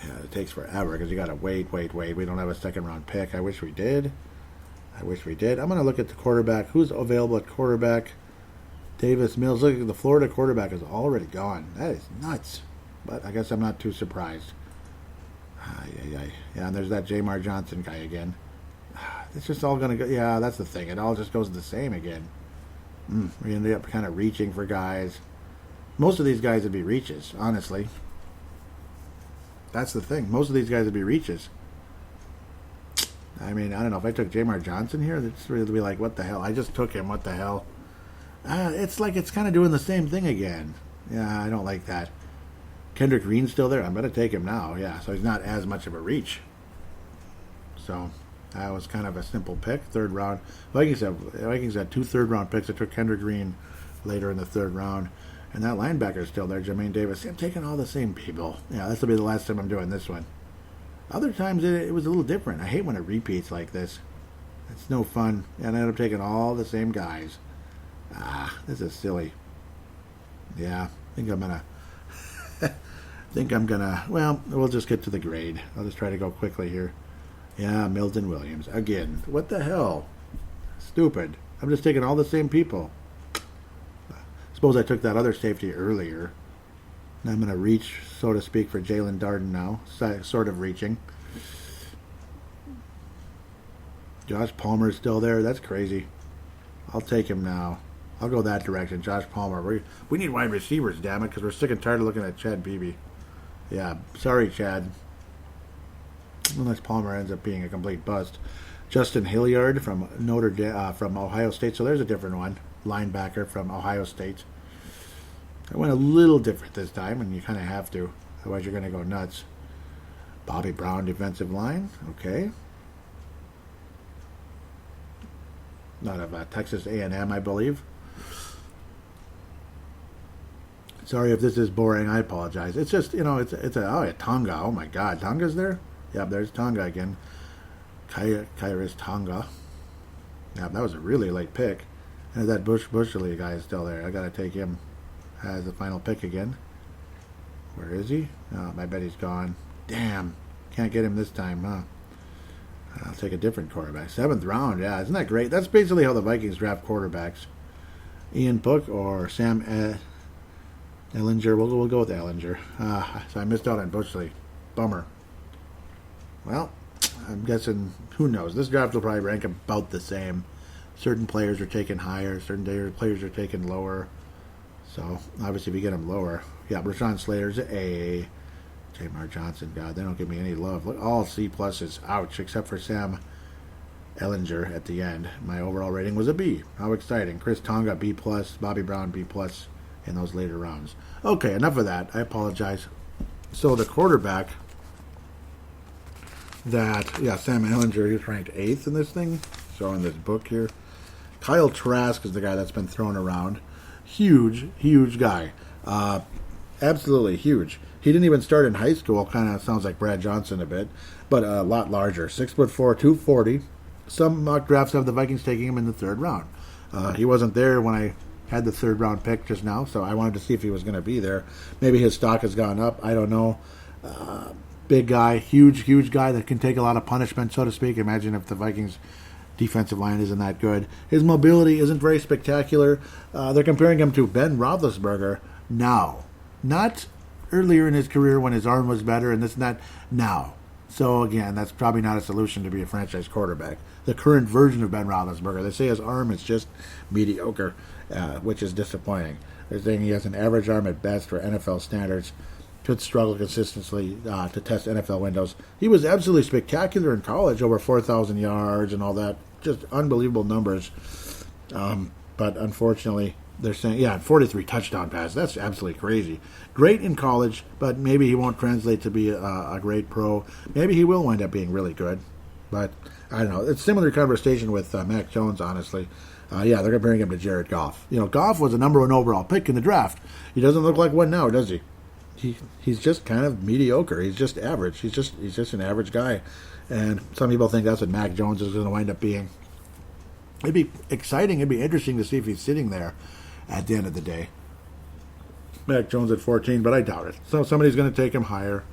Yeah, it takes forever because you got to wait. We don't have a 2nd round pick. I wish we did. I'm going to look at the quarterback. Who's available at quarterback? Davis Mills. Look, the Florida quarterback is already gone. That is nuts. But I guess I'm not too surprised. Yeah, and there's that Jamar Johnson guy again. It's just all going to go... Yeah, that's the thing. It all just goes the same again. We ended up kind of reaching for guys. Most of these guys would be reaches, honestly. That's the thing. Most of these guys would be reaches. I mean, I don't know. If I took Jamar Johnson here, it's really be like, what the hell? I just took him. What the hell? It's like it's kind of doing the same thing again. Yeah, I don't like that. Kendrick Green's still there. I'm going to take him now. Yeah, so he's not as much of a reach. So that was kind of a simple pick. 3rd round. Vikings had 2 3rd-round picks. I took Kendrick Green later in the 3rd round. And that linebacker's still there, Jermaine Davis. I'm taking all the same people. Yeah, this will be the last time I'm doing this one. Other times it was a little different. I hate when it repeats like this. It's no fun. And I end up taking all the same guys. This is silly. Yeah, I think I'm gonna... Well, we'll just get to the grade. I'll just try to go quickly here. Yeah, Milton Williams. Again. What the hell? Stupid. I'm just taking all the same people. Suppose I took that other safety earlier. And I'm going to reach, so to speak, for Jalen Darden now. Sort of reaching. Josh Palmer's still there. That's crazy. I'll take him now. I'll go that direction. Josh Palmer. We need wide receivers, damn it, because we're sick and tired of looking at Chad Beebe. Yeah, sorry, Chad. Unless Palmer ends up being a complete bust. Justin Hilliard from from Ohio State. So there's a different one. Linebacker from Ohio State. I went a little different this time, and you kind of have to. Otherwise, you're going to go nuts. Bobby Brown, defensive line. Okay. Not of Texas A&M, I believe. Sorry if this is boring. I apologize. It's just, Tonga. Oh, my God. Tonga's there? Yeah, there's Tonga again. Kairis Tonga. Yeah, that was a really late pick. And that Bushley guy is still there. I got to take him as the final pick again. Where is he? Oh, I bet he's gone. Damn. Can't get him this time, huh? I'll take a different quarterback. 7th round, yeah. Isn't that great? That's basically how the Vikings draft quarterbacks. Ian Book or Sam Ellinger. We'll go with Ellinger. So I missed out on Bushley. Bummer. Well, I'm guessing, who knows? This draft will probably rank about the same. Certain players are taken higher. Certain players are taken lower. So, obviously, if you get them lower. Yeah, Rashawn Slater's A. Jamar Johnson, God, they don't give me any love. Look, all C pluses, ouch, except for Sam Ellinger at the end. My overall rating was a B. How exciting. Chris Tonga, B+, Bobby Brown, B+, in those later rounds. Okay, enough of that. I apologize. So, the quarterback Sam Ellinger, he's ranked 8th in this thing. So, in this book here. Kyle Trask is the guy that's been thrown around. Huge guy. Absolutely huge. He didn't even start in high school. Kind of sounds like Brad Johnson a bit, but a lot larger. 6'4", 240. Some mock drafts have the Vikings taking him in the 3rd round. He wasn't there when I had the 3rd round pick just now, so I wanted to see if he was going to be there. Maybe his stock has gone up. I don't know. Big guy, huge guy that can take a lot of punishment, so to speak. Imagine if the Vikings defensive line isn't that good. His mobility isn't very spectacular. They're comparing him to Ben Roethlisberger now. Not earlier in his career when his arm was better and this and that. Now. So, again, that's probably not a solution to be a franchise quarterback. The current version of Ben Roethlisberger, they say his arm is just mediocre, which is disappointing. They're saying he has an average arm at best for NFL standards. Could struggle consistently to test NFL windows. He was absolutely spectacular in college, over 4,000 yards and all that. Just unbelievable numbers. But unfortunately, they're saying, 43 touchdown passes. That's absolutely crazy. Great in college, but maybe he won't translate to be a great pro. Maybe he will wind up being really good. But I don't know. It's a similar conversation with Mac Jones, honestly. They're comparing him to Jared Goff. Goff was a number 1 overall pick in the draft. He doesn't look like one now, does he? He's just kind of mediocre. He's just average. He's just an average guy. And some people think that's what Mac Jones is going to wind up being. It'd be exciting. It'd be interesting to see if he's sitting there at the end of the day. Mac Jones at 14, but I doubt it. So somebody's going to take him higher.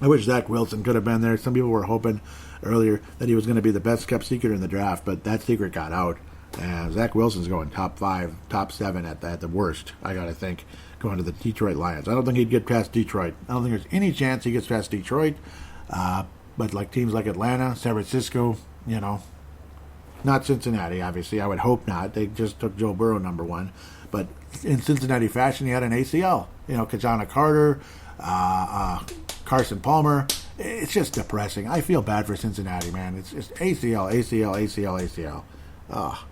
I wish Zach Wilson could have been there. Some people were hoping earlier that he was going to be the best kept secret in the draft, but that secret got out. And Zach Wilson's going top 5, top 7 at the worst, I got to think, going to the Detroit Lions. I don't think he'd get past Detroit. I don't think there's any chance he gets past Detroit. But like teams like Atlanta, San Francisco, not Cincinnati, obviously. I would hope not. They just took Joe Burrow number 1. But in Cincinnati fashion, he had an ACL. Kajana Carter, Carson Palmer. It's just depressing. I feel bad for Cincinnati, man. It's just ACL.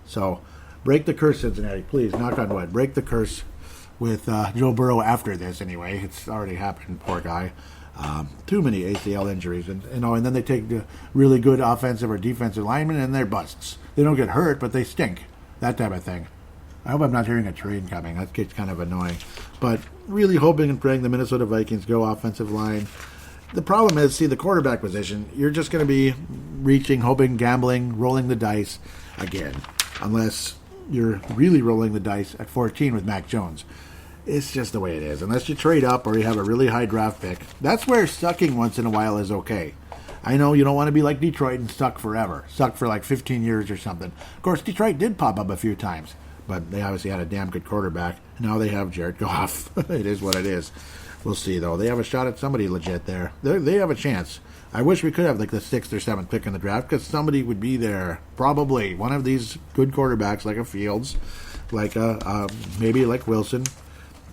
So break the curse, Cincinnati. Please, knock on wood. Break the curse with Joe Burrow after this, anyway. It's already happened, poor guy. Too many ACL injuries. And then they take the really good offensive or defensive linemen, and they're busts. They don't get hurt, but they stink. That type of thing. I hope I'm not hearing a train coming. That gets kind of annoying. But really hoping and praying the Minnesota Vikings go offensive line. The problem is, the quarterback position, you're just going to be reaching, hoping, gambling, rolling the dice again. Unless you're really rolling the dice at 14 with Mac Jones. It's just the way it is. Unless you trade up or you have a really high draft pick. That's where sucking once in a while is okay. I know you don't want to be like Detroit and suck forever. Suck for like 15 years or something. Of course, Detroit did pop up a few times. But they obviously had a damn good quarterback. Now they have Jared Goff. It is what it is. We'll see, though. They have a shot at somebody legit there. They have a chance. I wish we could have like the 6th or 7th pick in the draft because somebody would be there. Probably one of these good quarterbacks like a Fields like maybe like Wilson,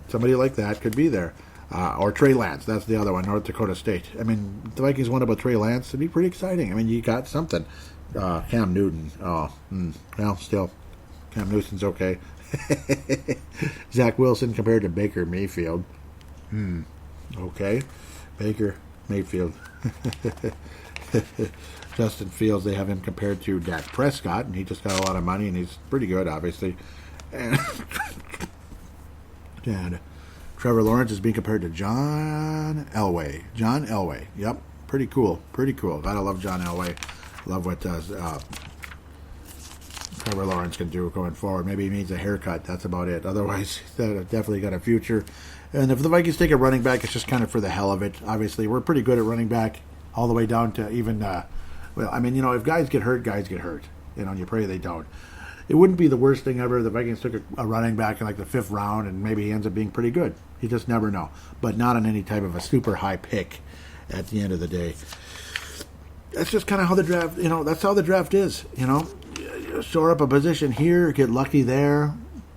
somebody like that could be there. Or Trey Lance, that's the other one, North Dakota State. I mean, the Vikings won about Trey Lance. It'd be pretty exciting. I mean, you got something. Cam Newton. Well, still, Cam Newton's okay. Zach Wilson compared to Baker Mayfield. Okay. Baker Mayfield. Justin Fields, they have him compared to Dak Prescott, and he just got a lot of money, and he's pretty good, obviously. And Trevor Lawrence is being compared to John Elway. John Elway. Yep. Pretty cool. Pretty cool. Gotta love John Elway. Love what Trevor Lawrence can do going forward. Maybe he needs a haircut. That's about it. Otherwise, he's definitely got a future. And if the Vikings take a running back, it's just kind of for the hell of it. Obviously, we're pretty good at running back all the way down to even, if guys get hurt, guys get hurt. And you pray they don't. It wouldn't be the worst thing ever. The Vikings took a running back in like the 5th round, and maybe he ends up being pretty good. You just never know. But not on any type of a super high pick at the end of the day. That's just kind of how the draft, that's how the draft is. You shore up a position here, get lucky there,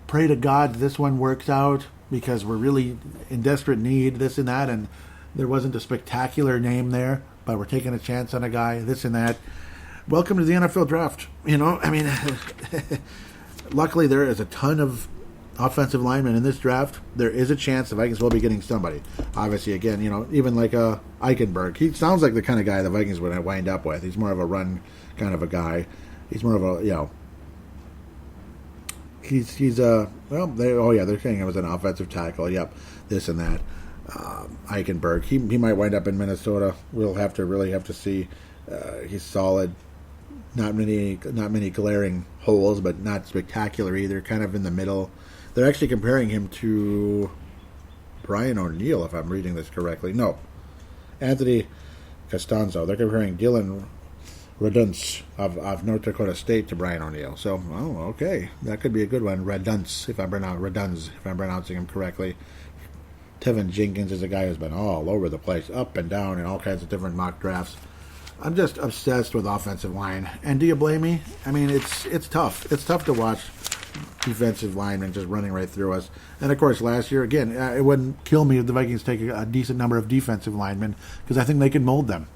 pray to God this one works out because we're really in desperate need, this and that, and there wasn't a spectacular name there, but we're taking a chance on a guy, this and that. Welcome to the NFL draft. Luckily there is a ton of offensive linemen in this draft. There is a chance the Vikings will be getting somebody. Obviously, again, even like Eichenberg. He sounds like the kind of guy the Vikings would wind up with. He's more of a run kind of a guy. He's more of a, they're saying he was an offensive tackle. Yep, this and that. Eichenberg. He might wind up in Minnesota. We'll have to see. He's solid. Not many glaring holes, but not spectacular either. Kind of in the middle. They're actually comparing him to Brian O'Neill, if I'm reading this correctly. No, Anthony Costanzo. They're comparing Dylan Redunce of North Dakota State to Brian O'Neill. So, okay, that could be a good one. Redunce, if I'm pronouncing him correctly. Tevin Jenkins is a guy who's been all over the place, up and down in all kinds of different mock drafts. I'm just obsessed with offensive line. And do you blame me? I mean, it's tough. It's tough to watch defensive linemen just running right through us. And, of course, last year, again, it wouldn't kill me if the Vikings take a decent number of defensive linemen because I think they can mold them,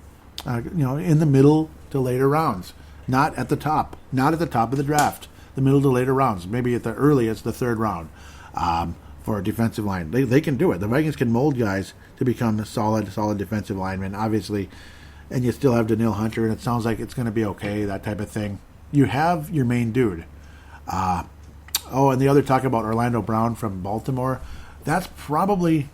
in the middle to later rounds. Not at the top. Not at the top of the draft. The middle to later rounds. Maybe at the earliest, the 3rd round. For a defensive line. They can do it. The Vikings can mold guys to become solid defensive linemen, obviously, and you still have Danielle Hunter, and it sounds like it's going to be okay, that type of thing. You have your main dude. And the other talk about Orlando Brown from Baltimore, that's probably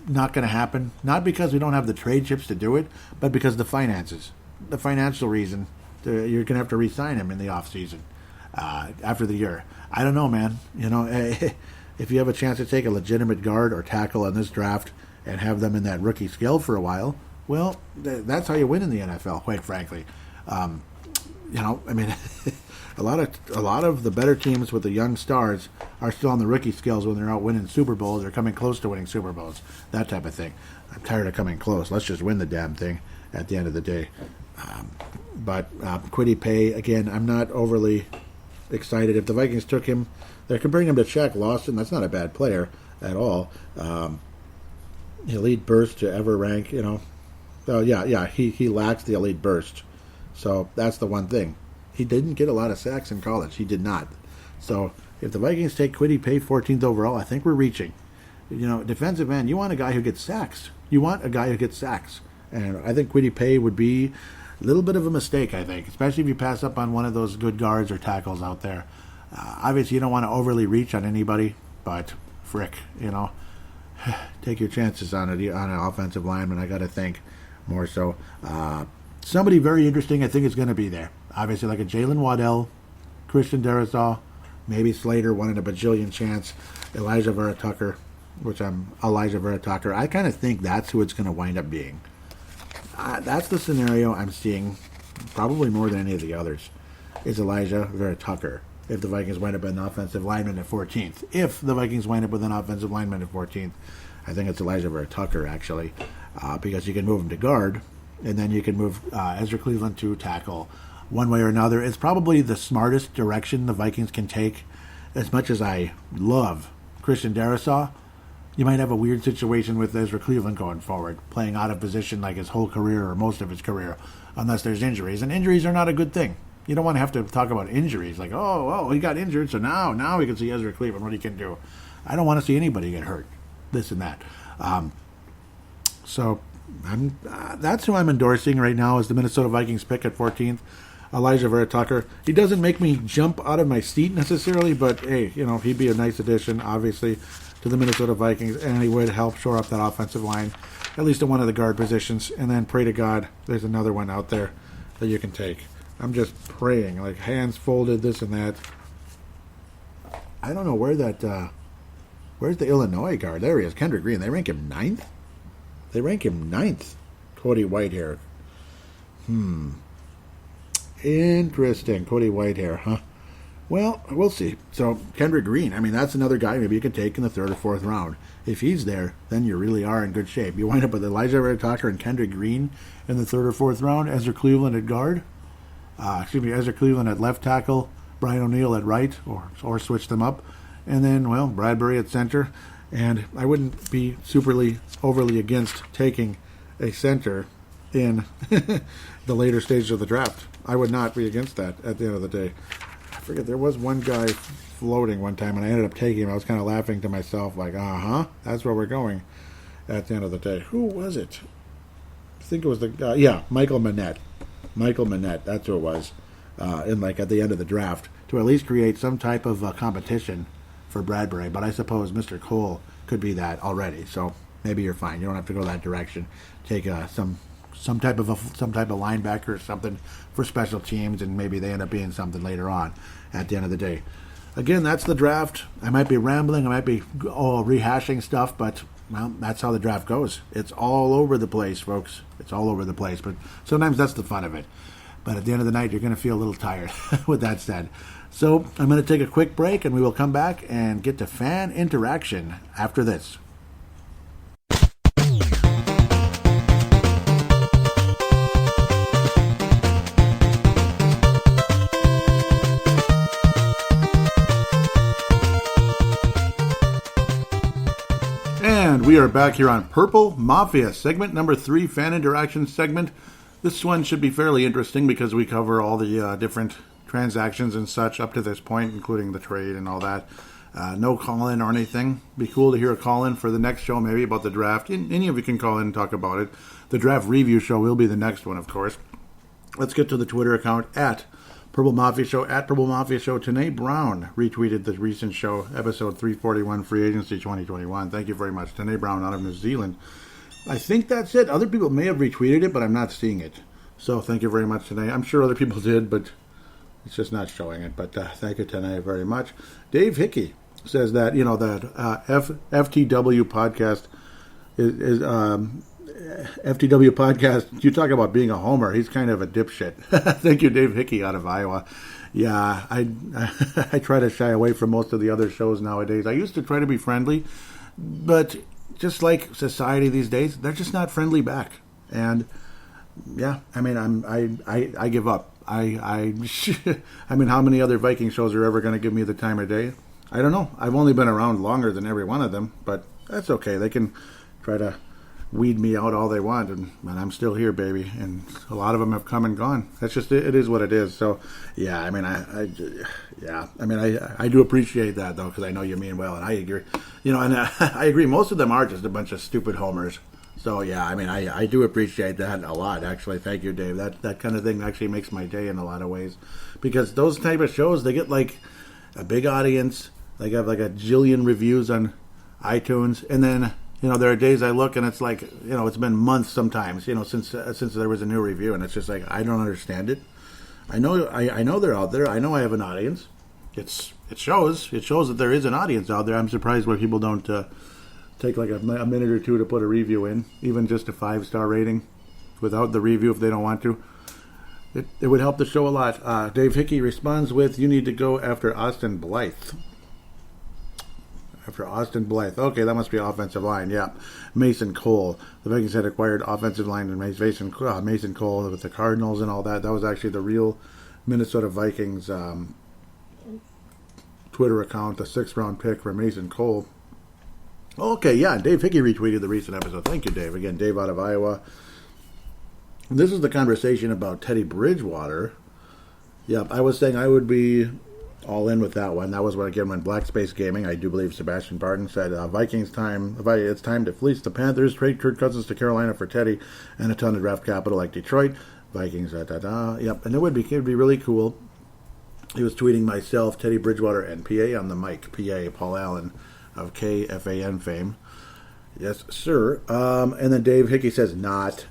not going to happen, not because we don't have the trade chips to do it, but because the finances. The financial reason, you're going to have to re-sign him in the offseason after the year. I don't know, man. If you have a chance to take a legitimate guard or tackle in this draft and have them in that rookie scale for a while, well, that's how you win in the NFL, quite frankly. A lot of the better teams with the young stars are still on the rookie scales when they're out winning Super Bowls or coming close to winning Super Bowls, that type of thing. I'm tired of coming close. Let's just win the damn thing at the end of the day. But Kwity Paye, again, I'm not overly excited. If the Vikings took him, they're comparing him to Shaq Lawson. That's not a bad player at all. Elite burst to ever rank, he lacks the elite burst. So that's the one thing. He didn't get a lot of sacks in college. He did not. So if the Vikings take Kwity Paye 14th overall, I think we're reaching. Defensive end, you want a guy who gets sacks. And I think Kwity Paye would be a little bit of a mistake, I think, especially if you pass up on one of those good guards or tackles out there. Obviously, you don't want to overly reach on anybody, but frick, take your chances on an offensive lineman, I got to think more so. Somebody very interesting, I think, is going to be there. Obviously, like a Jalen Waddell, Christian Darrisaw, maybe Slater, one in a bajillion chance, Elijah Vera Tucker. I kind of think that's who it's going to wind up being. That's the scenario I'm seeing, probably more than any of the others, is Elijah Vera Tucker. If the Vikings wind up with an offensive lineman at 14th. If the Vikings wind up with an offensive lineman at 14th, I think it's Elijah Vera Tucker, actually, because you can move him to guard, and then you can move Ezra Cleveland to tackle one way or another. It's probably the smartest direction the Vikings can take as much as I love Christian Darrisaw, you might have a weird situation with Ezra Cleveland going forward, playing out of position like his whole career or most of his career, unless there's injuries. And injuries are not a good thing. You don't want to have to talk about injuries, like, oh, he got injured, so now we can see Ezra Cleveland, what he can do. I don't want to see anybody get hurt, this and that. So that's who I'm endorsing right now is the Minnesota Vikings pick at 14th, Elijah Vera Tucker. He doesn't make me jump out of my seat necessarily, but hey, he'd be a nice addition, obviously, to the Minnesota Vikings, and he would help shore up that offensive line, at least in one of the guard positions, and then pray to God there's another one out there that you can take. I'm just praying, like hands folded, this and that. I don't know where that, where's the Illinois guard? There he is, Kendrick Green. They rank him 9th? They rank him 9th. Cody Whitehair. Interesting. Cody Whitehair, huh? Well, we'll see. So, Kendrick Green, I mean, that's another guy maybe you can take in the 3rd or 4th round. If he's there, then you really are in good shape. You wind up with Elijah Vera Tucker and Kendrick Green in the 3rd or 4th round. Ezra Cleveland at guard. Ezra Cleveland at left tackle. Brian O'Neill at right, or switch them up. And then, well, Bradbury at center. And I wouldn't be overly against taking a center in the later stages of the draft. I would not be against that at the end of the day. I forget, there was one guy floating one time, and I ended up taking him. I was kind of laughing to myself, like, that's where we're going at the end of the day. Who was it? I think it was the guy, Michael Manette. Michael Manette, that's who it was, at the end of the draft, to at least create some type of competition for Bradbury. But I suppose Mr. Cole could be that already, so maybe you're fine. You don't have to go that direction. Take some type of linebacker or something for special teams, and maybe they end up being something later on at the end of the day. Again, that's the draft. I might be rambling, I might be rehashing stuff, but well, that's how the draft goes. It's all over the place, folks. It's all over the place, but sometimes that's the fun of it. But at the end of the night, you're going to feel a little tired with that said. So I'm going to take a quick break, and we will come back and get to fan interaction after this. And we are back here on Purple Mafia, segment number 3, fan interaction segment. This one should be fairly interesting because we cover all the different transactions and such up to this point, including the trade and all that. No call-in or anything. Be cool to hear a call-in for the next show, maybe about the draft. Any of you can call in and talk about it. The draft review show will be the next one, of course. Let's get to the Twitter account at Purple Mafia Show. At Purple Mafia Show, Tanae Brown retweeted the recent show, episode 341, Free Agency 2021. Thank you very much. Tanae Brown out of New Zealand. I think that's it. Other people may have retweeted it, but I'm not seeing it. So thank you very much, Tanae. I'm sure other people did, but it's just not showing it. But thank you, Tanae, very much. Dave Hickey says that, FTW podcast is FTW podcast, you talk about being a homer. He's kind of a dipshit. Thank you, Dave Hickey out of Iowa. Yeah, I try to shy away from most of the other shows nowadays. I used to try to be friendly, but just like society these days, they're just not friendly back. And yeah, I mean, I give up. I mean, how many other Viking shows are ever going to give me the time of day? I don't know. I've only been around longer than every one of them, but that's okay. They can try to weed me out all they want, and I'm still here, baby. And a lot of them have come and gone. That's just it is what it is. So yeah, I mean, I do appreciate that though, because I know you mean well, and I agree. And I agree. Most of them are just a bunch of stupid homers. So yeah, I mean, I do appreciate that a lot. Actually, thank you, Dave. That kind of thing actually makes my day in a lot of ways, because those type of shows, they get like a big audience. They have like a jillion reviews on iTunes, and then there are days I look and it's like, it's been months sometimes, since there was a new review, and it's just like, I don't understand it. I know they're out there. I know I have an audience. It shows that there is an audience out there. I'm surprised why people don't take like a minute or two to put a review in, even just a 5-star rating without the review if they don't want to. It would help the show a lot. Dave Hickey responds with, you need to go after Austin Blythe. After Austin Blythe. Okay, that must be offensive line. Yeah. Mason Cole. The Vikings had acquired offensive line and Mason Cole with the Cardinals and all that. That was actually the real Minnesota Vikings Twitter account, the 6th-round pick for Mason Cole. Okay, yeah, Dave Hickey retweeted the recent episode. Thank you, Dave. Again, Dave out of Iowa. This is the conversation about Teddy Bridgewater. Yep, I was saying I would be all in with that one. That was when Black Space Gaming, I do believe Sebastian Barton said, Vikings time, it's time to fleece the Panthers, trade Kirk Cousins to Carolina for Teddy, and a ton of draft capital like Detroit. Vikings, Yep, and it would be really cool. He was tweeting myself, Teddy Bridgewater, and PA on the mic. PA, Paul Allen of KFAN fame. Yes, sir. And then Dave Hickey says, not.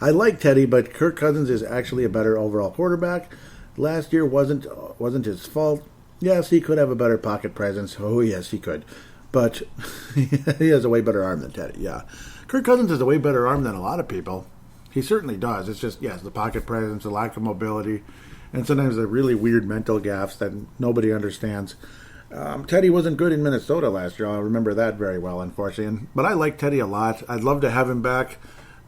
I like Teddy, but Kirk Cousins is actually a better overall quarterback. Last year wasn't his fault. Yes, he could have a better pocket presence. Oh, yes, he could. But he has a way better arm than Teddy, yeah. Kirk Cousins has a way better arm than a lot of people. He certainly does. It's just, yes, the pocket presence, the lack of mobility, and sometimes the really weird mental gaffes that nobody understands. Teddy wasn't good in Minnesota last year. I remember that very well, unfortunately. But I like Teddy a lot. I'd love to have him back.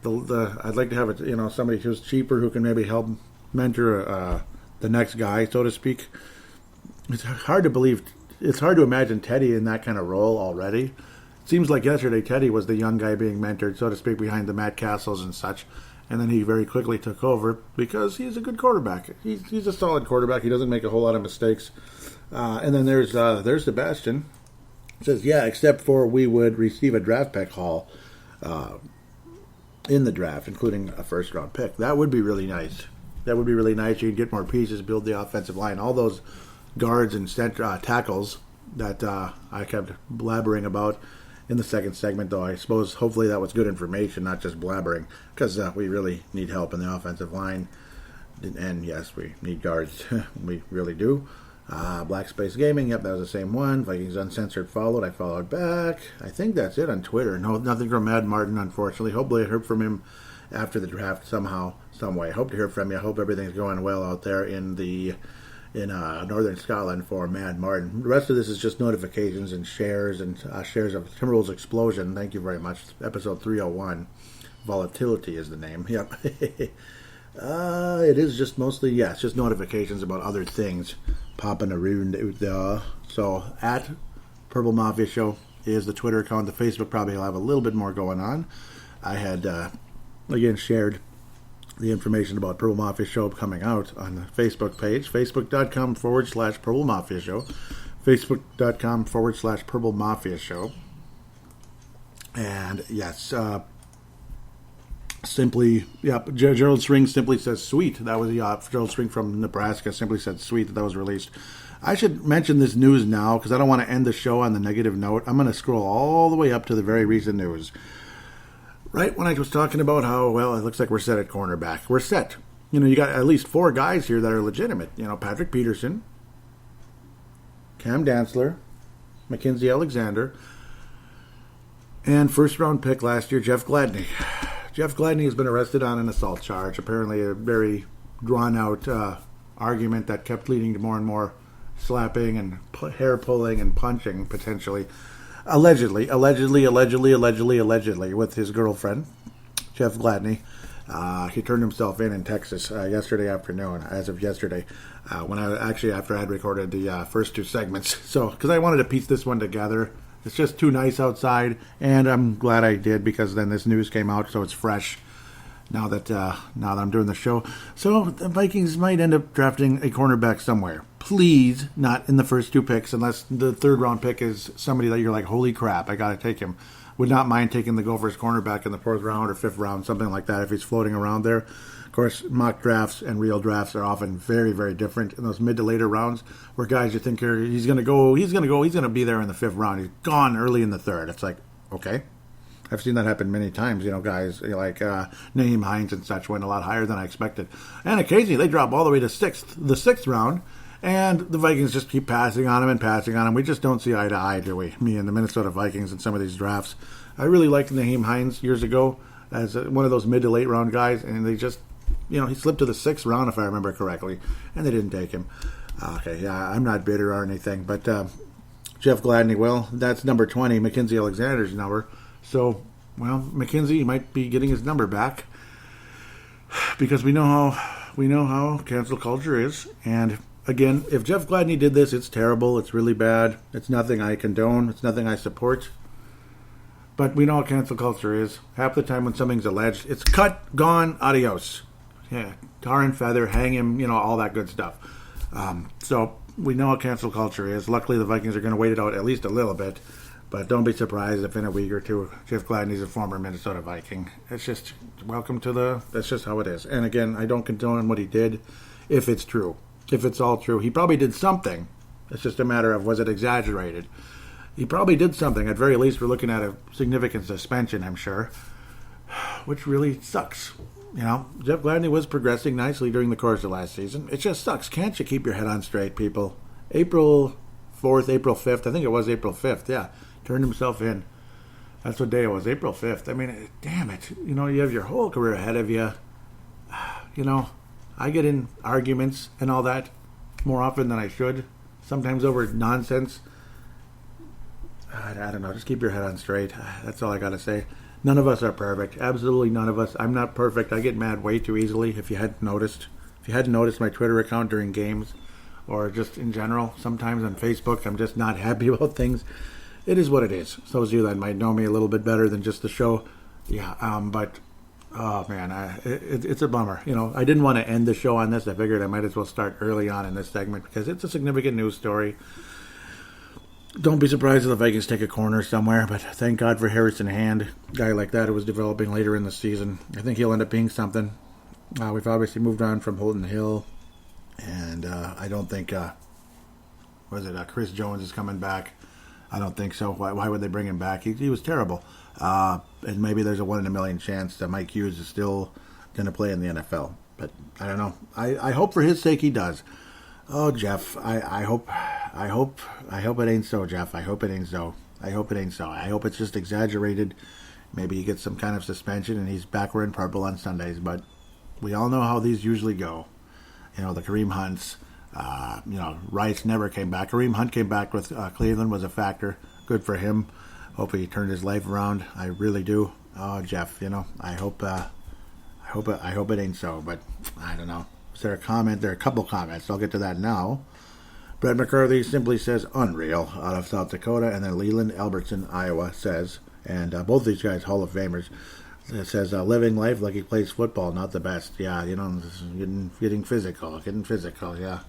I'd like to have somebody who's cheaper who can maybe help mentor the next guy, so to speak. It's hard to believe. It's hard to imagine Teddy in that kind of role already. It seems like yesterday Teddy was the young guy being mentored, so to speak, behind the Matt Castles and such. And then he very quickly took over because he's a good quarterback. He's a solid quarterback. He doesn't make a whole lot of mistakes. And then there's Sebastian. It says, yeah, except for we would receive a draft pick haul in the draft, including a first-round pick. That would be really nice. That would be really nice. You could get more pieces, build the offensive line. All those guards and tackles that I kept blabbering about in the second segment, though I suppose hopefully that was good information, not just blabbering, because we really need help in the offensive line. And yes, we need guards. We really do. Black Space Gaming, yep, that was the same one. Vikings Uncensored followed. I followed back. I think that's it on Twitter. No, nothing from Mad Martin, unfortunately. Hopefully I heard from him after the draft somehow, some way. Hope to hear from you. I hope everything's going well out there in northern Scotland for Mad Martin. The rest of this is just notifications and shares of Timberwolves Explosion. Thank you very much. Episode 301. Volatility is the name. Yep. It is just mostly, it's just notifications about other things popping around out there. So, at Purple Mafia Show is the Twitter account. The Facebook probably will have a little bit more going on. I had, again, shared the information about Purple Mafia Show coming out on the Facebook page, facebook.com/Purple Mafia Show, facebook.com/Purple Mafia Show. And yes, simply, Gerald String simply says sweet. That was Gerald String from Nebraska simply said sweet that was released. I should mention this news now because I don't want to end the show on the negative note. I'm going to scroll all the way up to the very recent news. Right when I was talking about how, well, it looks like we're set at cornerback. We're set. You got at least 4 guys here that are legitimate. Patrick Peterson, Cam Dantzler, Mackenzie Alexander, and first-round pick last year, Jeff Gladney. Jeff Gladney has been arrested on an assault charge. Apparently a very drawn-out argument that kept leading to more and more slapping and hair-pulling and punching, potentially. Allegedly, with his girlfriend, Jeff Gladney. He turned himself in Texas yesterday afternoon, as of yesterday, after I had recorded the first 2 segments. So, because I wanted to piece this one together. It's just too nice outside, and I'm glad I did because then this news came out, so it's fresh now that I'm doing the show. So the Vikings might end up drafting a cornerback somewhere. Please, not in the first 2 picks, unless the 3rd-round pick is somebody that you're like, holy crap, I got to take him. Would not mind taking the Gophers cornerback in the 4th round or 5th round, something like that, if he's floating around there. Of course, mock drafts and real drafts are often very, very different in those mid to later rounds where guys you think he's going to be there in the 5th round. He's gone early in the 3rd. It's like, okay. I've seen that happen many times. Guys like Naheem Hines and such went a lot higher than I expected. And occasionally they drop all the way to the 6th round. And the Vikings just keep passing on him. We just don't see eye to eye, do we? Me and the Minnesota Vikings in some of these drafts. I really liked Naheem Hines years ago as one of those mid to late round guys, and they just, he slipped to the 6th round if I remember correctly, and they didn't take him. Okay, yeah, I'm not bitter or anything, but Jeff Gladney, well, that's number 20, Mackenzie Alexander's number. So, well, Mackenzie might be getting his number back because we know how cancel culture is, and again, if Jeff Gladney did this, it's terrible. It's really bad. It's nothing I condone. It's nothing I support. But we know what cancel culture is. Half the time when something's alleged, it's cut, gone, adios. Yeah, tar and feather, hang him, all that good stuff. So we know what cancel culture is. Luckily, the Vikings are going to wait it out at least a little bit. But don't be surprised if in a week or two, Jeff Gladney's a former Minnesota Viking. It's just, that's just how it is. And again, I don't condone what he did if it's true. If it's all true. He probably did something. It's just a matter of, was it exaggerated? He probably did something. At very least, we're looking at a significant suspension, I'm sure, which really sucks. Jeff Gladney was progressing nicely during the course of last season. It just sucks. Can't you keep your head on straight, people? April 4th, April 5th, I think it was April 5th, yeah, turned himself in. That's what day it was, April 5th. I mean, damn it. You have your whole career ahead of you. I get in arguments and all that more often than I should, sometimes over nonsense. I don't know. Just keep your head on straight. That's all I got to say. None of us are perfect. Absolutely none of us. I'm not perfect. I get mad way too easily, if you hadn't noticed. If you hadn't noticed my Twitter account during games or just in general, sometimes on Facebook, I'm just not happy about things. It is what it is. Those of you that might know me a little bit better than just the show, but oh man, it's a bummer. I didn't want to end the show on this. I figured I might as well start early on in this segment because it's a significant news story. Don't be surprised if the Vikings take a corner somewhere, but thank God for Harrison Hand, a guy like that who was developing later in the season. I think he'll end up being something. We've obviously moved on from Holton Hill, and I don't think, Chris Jones is coming back. I don't think so. Why would they bring him back? He was terrible. And maybe there's a 1 in a million chance that Mike Hughes is still going to play in the NFL. But I don't know. I hope for his sake he does. Oh, Jeff, I hope it ain't so, Jeff. I hope it ain't so. I hope it's just exaggerated. Maybe he gets some kind of suspension and he's back wearing purple on Sundays. But we all know how these usually go. The Kareem Hunts, Rice never came back. Kareem Hunt came back with Cleveland, was a factor. Good for him. Hope he turned his life around. I really do. Oh, Jeff, I hope it ain't so. But I don't know. Is there a comment? There are a couple comments. I'll get to that now. Brett McCarthy simply says, unreal, out of South Dakota. And then Leland Albertson, Iowa, says, and both these guys, Hall of Famers, it says, living life like he plays football, not the best. Yeah, getting physical, yeah.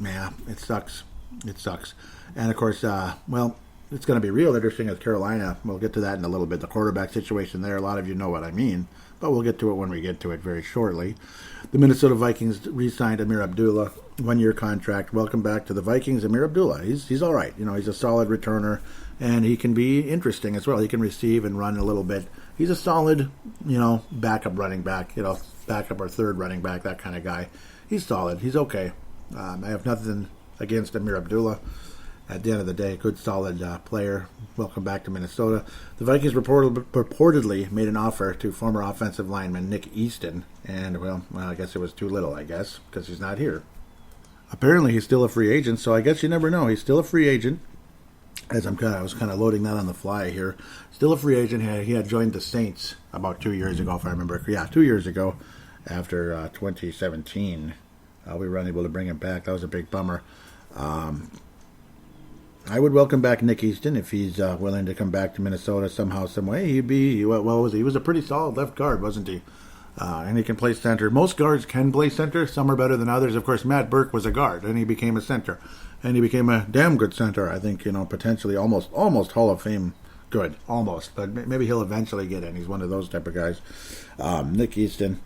Yeah, it sucks. And, of course, it's going to be real interesting with Carolina. We'll get to that in a little bit. The quarterback situation there, a lot of you know what I mean. But we'll get to it when we get to it very shortly. The Minnesota Vikings re-signed Amir Abdullah, 1-year contract. Welcome back to the Vikings, Amir Abdullah. He's all right. He's a solid returner, and he can be interesting as well. He can receive and run a little bit. He's a solid, backup running back, backup or third running back, that kind of guy. He's solid. He's okay. I have nothing against Amir Abdullah. At the end of the day, good, solid player. Welcome back to Minnesota. The Vikings purportedly made an offer to former offensive lineman Nick Easton. And, well, I guess it was too little, because he's not here. Apparently, he's still a free agent, so I guess you never know. He's still a free agent. I was kind of loading that on the fly here. Still a free agent. He had joined the Saints about 2 years ago, if I remember. Yeah, 2 years ago, after 2017. We were unable to bring him back. That was a big bummer. I would welcome back Nick Easton if he's willing to come back to Minnesota somehow, some way. He was a pretty solid left guard, wasn't he? And he can play center. Most guards can play center. Some are better than others. Of course, Matt Burke was a guard, and he became a center. And he became a damn good center, I think, potentially almost Hall of Fame good. Almost. But maybe he'll eventually get in. He's one of those type of guys. Nick Easton.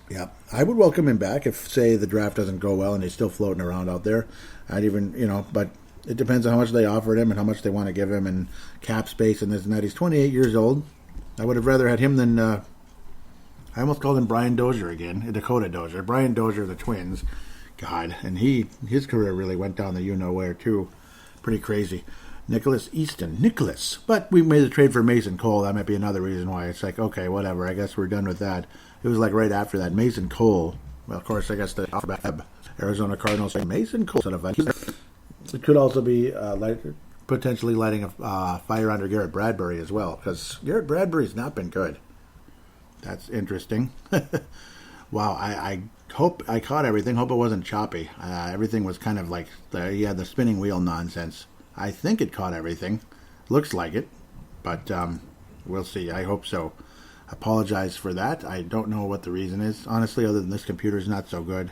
Yeah, I would welcome him back if, say, the draft doesn't go well and he's still floating around out there. I'd even, but it depends on how much they offered him and how much they want to give him and cap space and this and that. He's 28 years old. I would have rather had him than, I almost called him Brian Dozier again, Dakota Dozier. Brian Dozier, the Twins. God, and his career really went down the you-know-where, too. Pretty crazy. Nicholas Easton. But we made the trade for Mason Cole. That might be another reason why it's like, okay, whatever. I guess we're done with that. It was like right after that. Mason Cole. Well, of course, I guess the Arizona Cardinals say Mason Cole. It could also be potentially lighting a fire under Garrett Bradbury as well, because Garrett Bradbury's not been good. That's interesting. Wow, I hope I caught everything. Hope it wasn't choppy. Everything was kind of like the spinning wheel nonsense. I think it caught everything. Looks like it, but we'll see. I hope so. Apologize for that. I don't know what the reason is, honestly, other than this computer's not so good.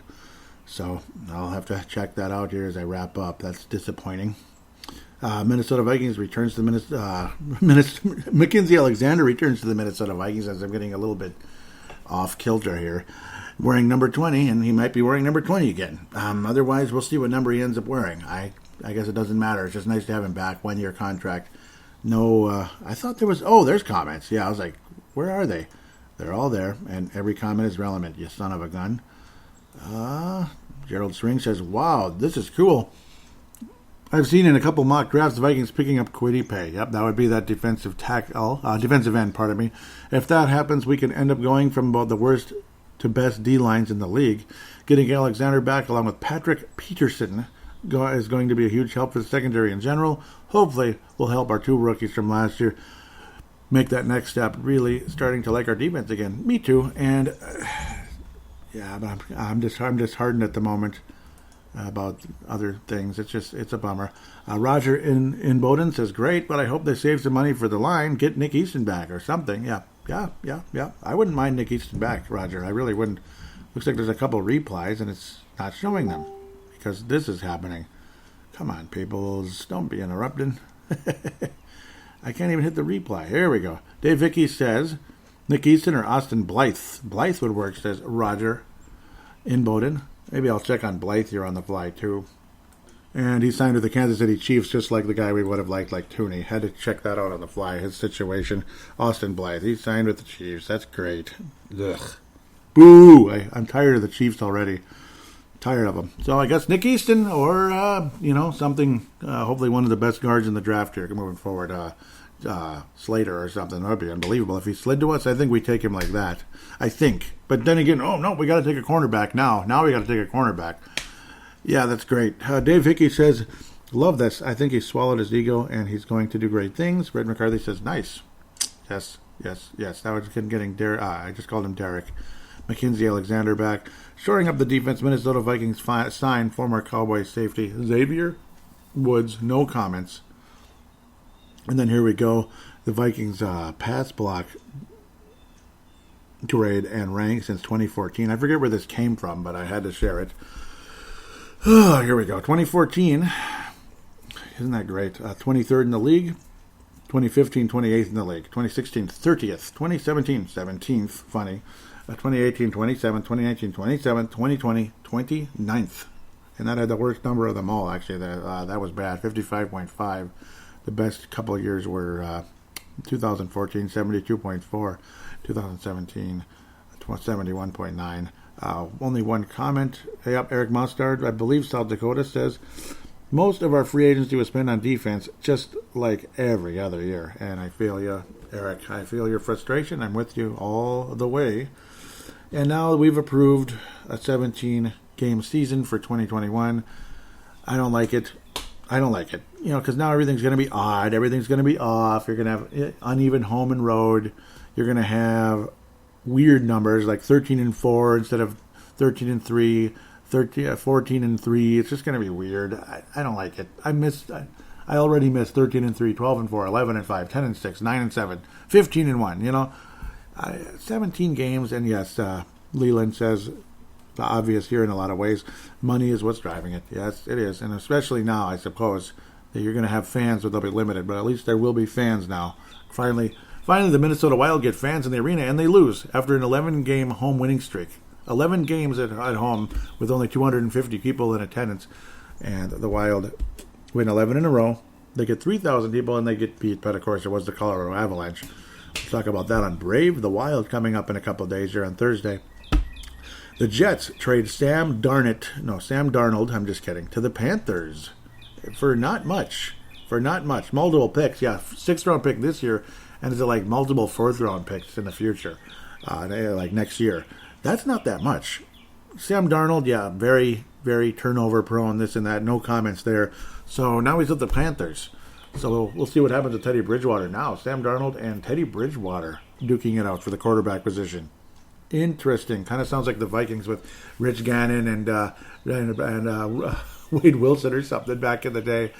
So I'll have to check that out here as I wrap up. That's disappointing. Minnesota Vikings returns to Mackenzie Alexander returns to the Minnesota Vikings, as I'm getting a little bit off kilter here, wearing number 20, and he might be wearing number 20 again. Otherwise, we'll see what number he ends up wearing. I guess it doesn't matter. It's just nice to have him back. 1-year contract. No, I thought there was, there's comments. Yeah, I was like, where are they? They're all there, and every comment is relevant, you son of a gun. Gerald String says, wow, this is cool. I've seen in a couple mock drafts the Vikings picking up Kwity Paye. Yep, that would be that defensive end. If that happens, we can end up going from about the worst to best D-lines in the league. Getting Alexander back along with Patrick Peterson is going to be a huge help for the secondary in general. Hopefully, will help our 2 rookies from last year make that next step, really starting to like our defense again. Me too. And but I'm disheartened at the moment about other things. It's a bummer. Roger in Bowden says, great, but I hope they save some money for the line. Get Nick Easton back or something. Yeah. I wouldn't mind Nick Easton back, Roger. I really wouldn't. Looks like there's a couple replies and it's not showing them because this is happening. Come on, people. Don't be interrupting. I can't even hit the reply. Here we go. Dave Vicky says, Nick Easton or Austin Blythe? Blythe would work, says Roger in Bowden. Maybe I'll check on Blythe here on the fly, too. And he signed with the Kansas City Chiefs, just like the guy we would have liked, like Tooney. Had to check that out on the fly, his situation. Austin Blythe, he signed with the Chiefs. That's great. Ugh. Boo! I'm tired of the Chiefs already. Tired of them. So I guess Nick Easton or, something, hopefully one of the best guards in the draft here moving forward. Slater or something. That would be unbelievable. If he slid to us, I think we take him like that. I think. But then again, we got to take a cornerback now. Now we got to take a cornerback. Yeah, that's great. Dave Hickey says, love this. I think he swallowed his ego and he's going to do great things. Red McCarthy says, nice. Yes. That was getting Derek. I just called him Derek. Mackenzie Alexander back. Shoring up the defense, Minnesota Vikings sign former Cowboys safety Xavier Woods. No comments. And then here we go. The Vikings pass block grade and rank since 2014. I forget where this came from, but I had to share it. Here we go. 2014. Isn't that great? 23rd in the league. 2015, 28th in the league. 2016, 30th. 2017, 17th. Funny. 2018, 27th. 2019, 27th. 2020, 29th. And that had the worst number of them all, actually. That was bad. 55.5. The best couple of years were 2014, 72.4. 2017, 71.9. Only one comment. Hey up, Eric Mustard. I believe South Dakota says, most of our free agency was spent on defense, just like every other year. And I feel you, Eric. I feel your frustration. I'm with you all the way. And now we've approved a 17-game season for 2021. I don't like it. Because now everything's going to be odd. Everything's going to be off. You're going to have uneven home and road. You're going to have weird numbers like 13-4 instead of 13-3, 14-3. It's just going to be weird. I don't like it. I already missed 13-3, 12-4, 11-5, 10-6, 9-7, 15-1. 17 games, and yes, Leland says the obvious here in a lot of ways. Money is what's driving it. Yes, it is, and especially now, I suppose that you're going to have fans, but they'll be limited. But at least there will be fans now. Finally, the Minnesota Wild get fans in the arena, and they lose after an 11-game home winning streak. 11 games at home with only 250 people in attendance, and the Wild win 11 in a row. They get 3,000 people, and they get beat. But of course, it was the Colorado Avalanche. We'll talk about that on Brave the Wild coming up in a couple of days here on Thursday. The Jets trade Sam Darnold, I'm just kidding, to the Panthers for not much. Multiple picks. Yeah, 6th-round pick this year, and it's like multiple 4th-round picks in the future, like next year. That's not that much. Sam Darnold, yeah, very, very turnover prone, this and that. No comments there. So now he's with the Panthers. So we'll see what happens with Teddy Bridgewater now. Sam Darnold and Teddy Bridgewater duking it out for the quarterback position. Interesting. Kind of sounds like the Vikings with Rich Gannon and Wade Wilson or something back in the day.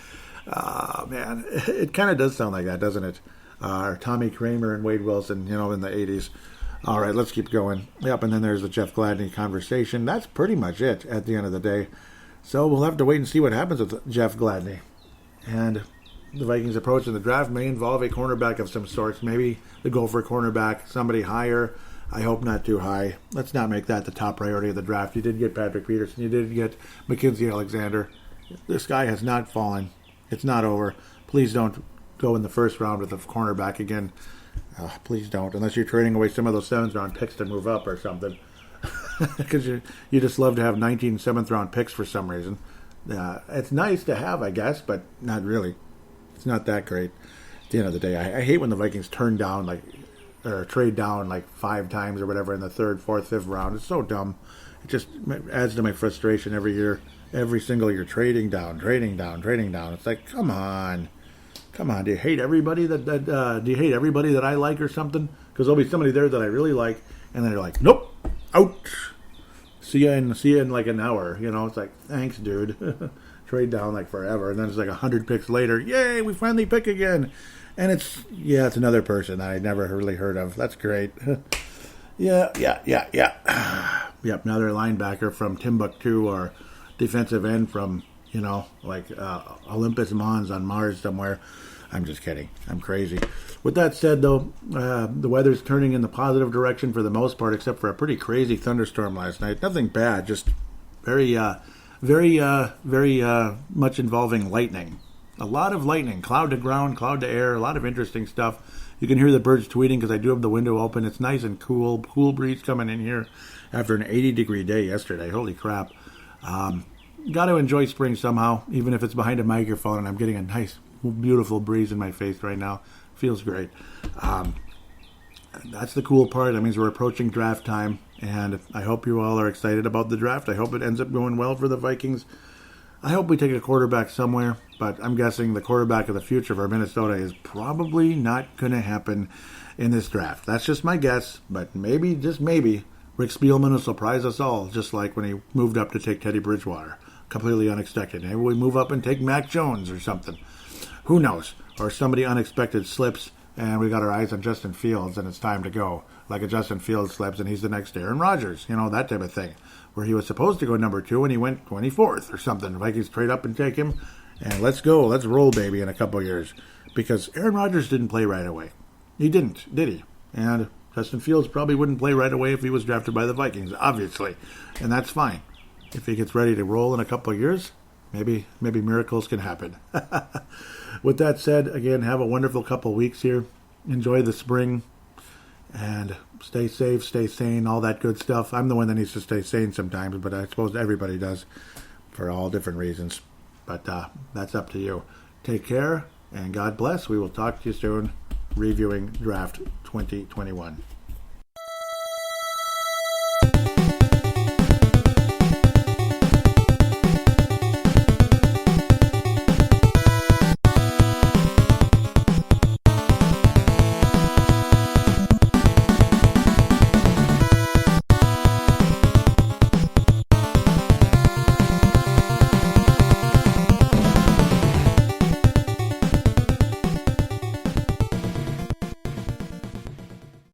Man, it kind of does sound like that, doesn't it? Tommy Kramer and Wade Wilson, in the 80s. All right, let's keep going. Yep, and then there's the Jeff Gladney conversation. That's pretty much it at the end of the day. So we'll have to wait and see what happens with Jeff Gladney. And the Vikings' approach in the draft may involve a cornerback of some sorts. Maybe they go for a cornerback, somebody higher. I hope not too high. Let's not make that the top priority of the draft. You did get Patrick Peterson. You did get Mackenzie Alexander. This guy has not fallen. It's not over. Please don't go in the first round with a cornerback again. Please don't, unless you're trading away some of those 7th-round picks to move up or something. Because you just love to have 19 7th-round picks for some reason. It's nice to have, I guess, but not really. It's not that great at the end of the day. I hate when the Vikings turn down, or trade down 5 times or whatever in the 3rd, 4th, 5th round. It's so dumb. It just adds to my frustration every year. Every single year, trading down. It's like, come on. Do you hate everybody that I like or something? Because there'll be somebody there that I really like, and then they're like, nope, out. See ya in like an hour. It's like, thanks, dude. Trade down forever, and then it's 100 picks later. Yay, we finally pick again. And it's another person I never really heard of. That's great. Yeah. Yep, now they're a linebacker from Timbuktu or defensive end from, Olympus Mons on Mars somewhere. I'm just kidding. I'm crazy. With that said, though, the weather's turning in the positive direction for the most part, except for a pretty crazy thunderstorm last night. Nothing bad, just very much involving lightning. A lot of lightning, cloud to ground, cloud to air, a lot of interesting stuff. You can hear the birds tweeting because I do have the window open. It's nice and cool breeze coming in here after an 80-degree day yesterday. Holy crap. Got to enjoy spring somehow, even if it's behind a microphone and I'm getting a nice, beautiful breeze in my face right now. Feels great. That's the cool part. That means we're approaching draft time, and I hope you all are excited about the draft. I hope it ends up going well for the Vikings. I hope we take a quarterback somewhere, but I'm guessing the quarterback of the future for Minnesota is probably not going to happen in this draft. That's just my guess, but maybe, just maybe, Rick Spielman will surprise us all, just like when he moved up to take Teddy Bridgewater. Completely unexpected. Maybe we move up and take Mac Jones or something. Who knows? Or somebody unexpected slips and we got our eyes on Justin Fields and it's time to go. Like a Justin Fields slips and he's the next Aaron Rodgers. That type of thing. Where he was supposed to go number 2 and he went 24th or something. The Vikings trade up and take him. And let's go. Let's roll, baby, in a couple of years. Because Aaron Rodgers didn't play right away. He didn't, did he? And Justin Fields probably wouldn't play right away if he was drafted by the Vikings, obviously. And that's fine. If he gets ready to roll in a couple of years, maybe miracles can happen. With that said, again, have a wonderful couple of weeks here. Enjoy the spring. And stay safe, stay sane, all that good stuff. I'm the one that needs to stay sane sometimes, but I suppose everybody does for all different reasons. But that's up to you. Take care, and God bless. We will talk to you soon, reviewing Draft 2021.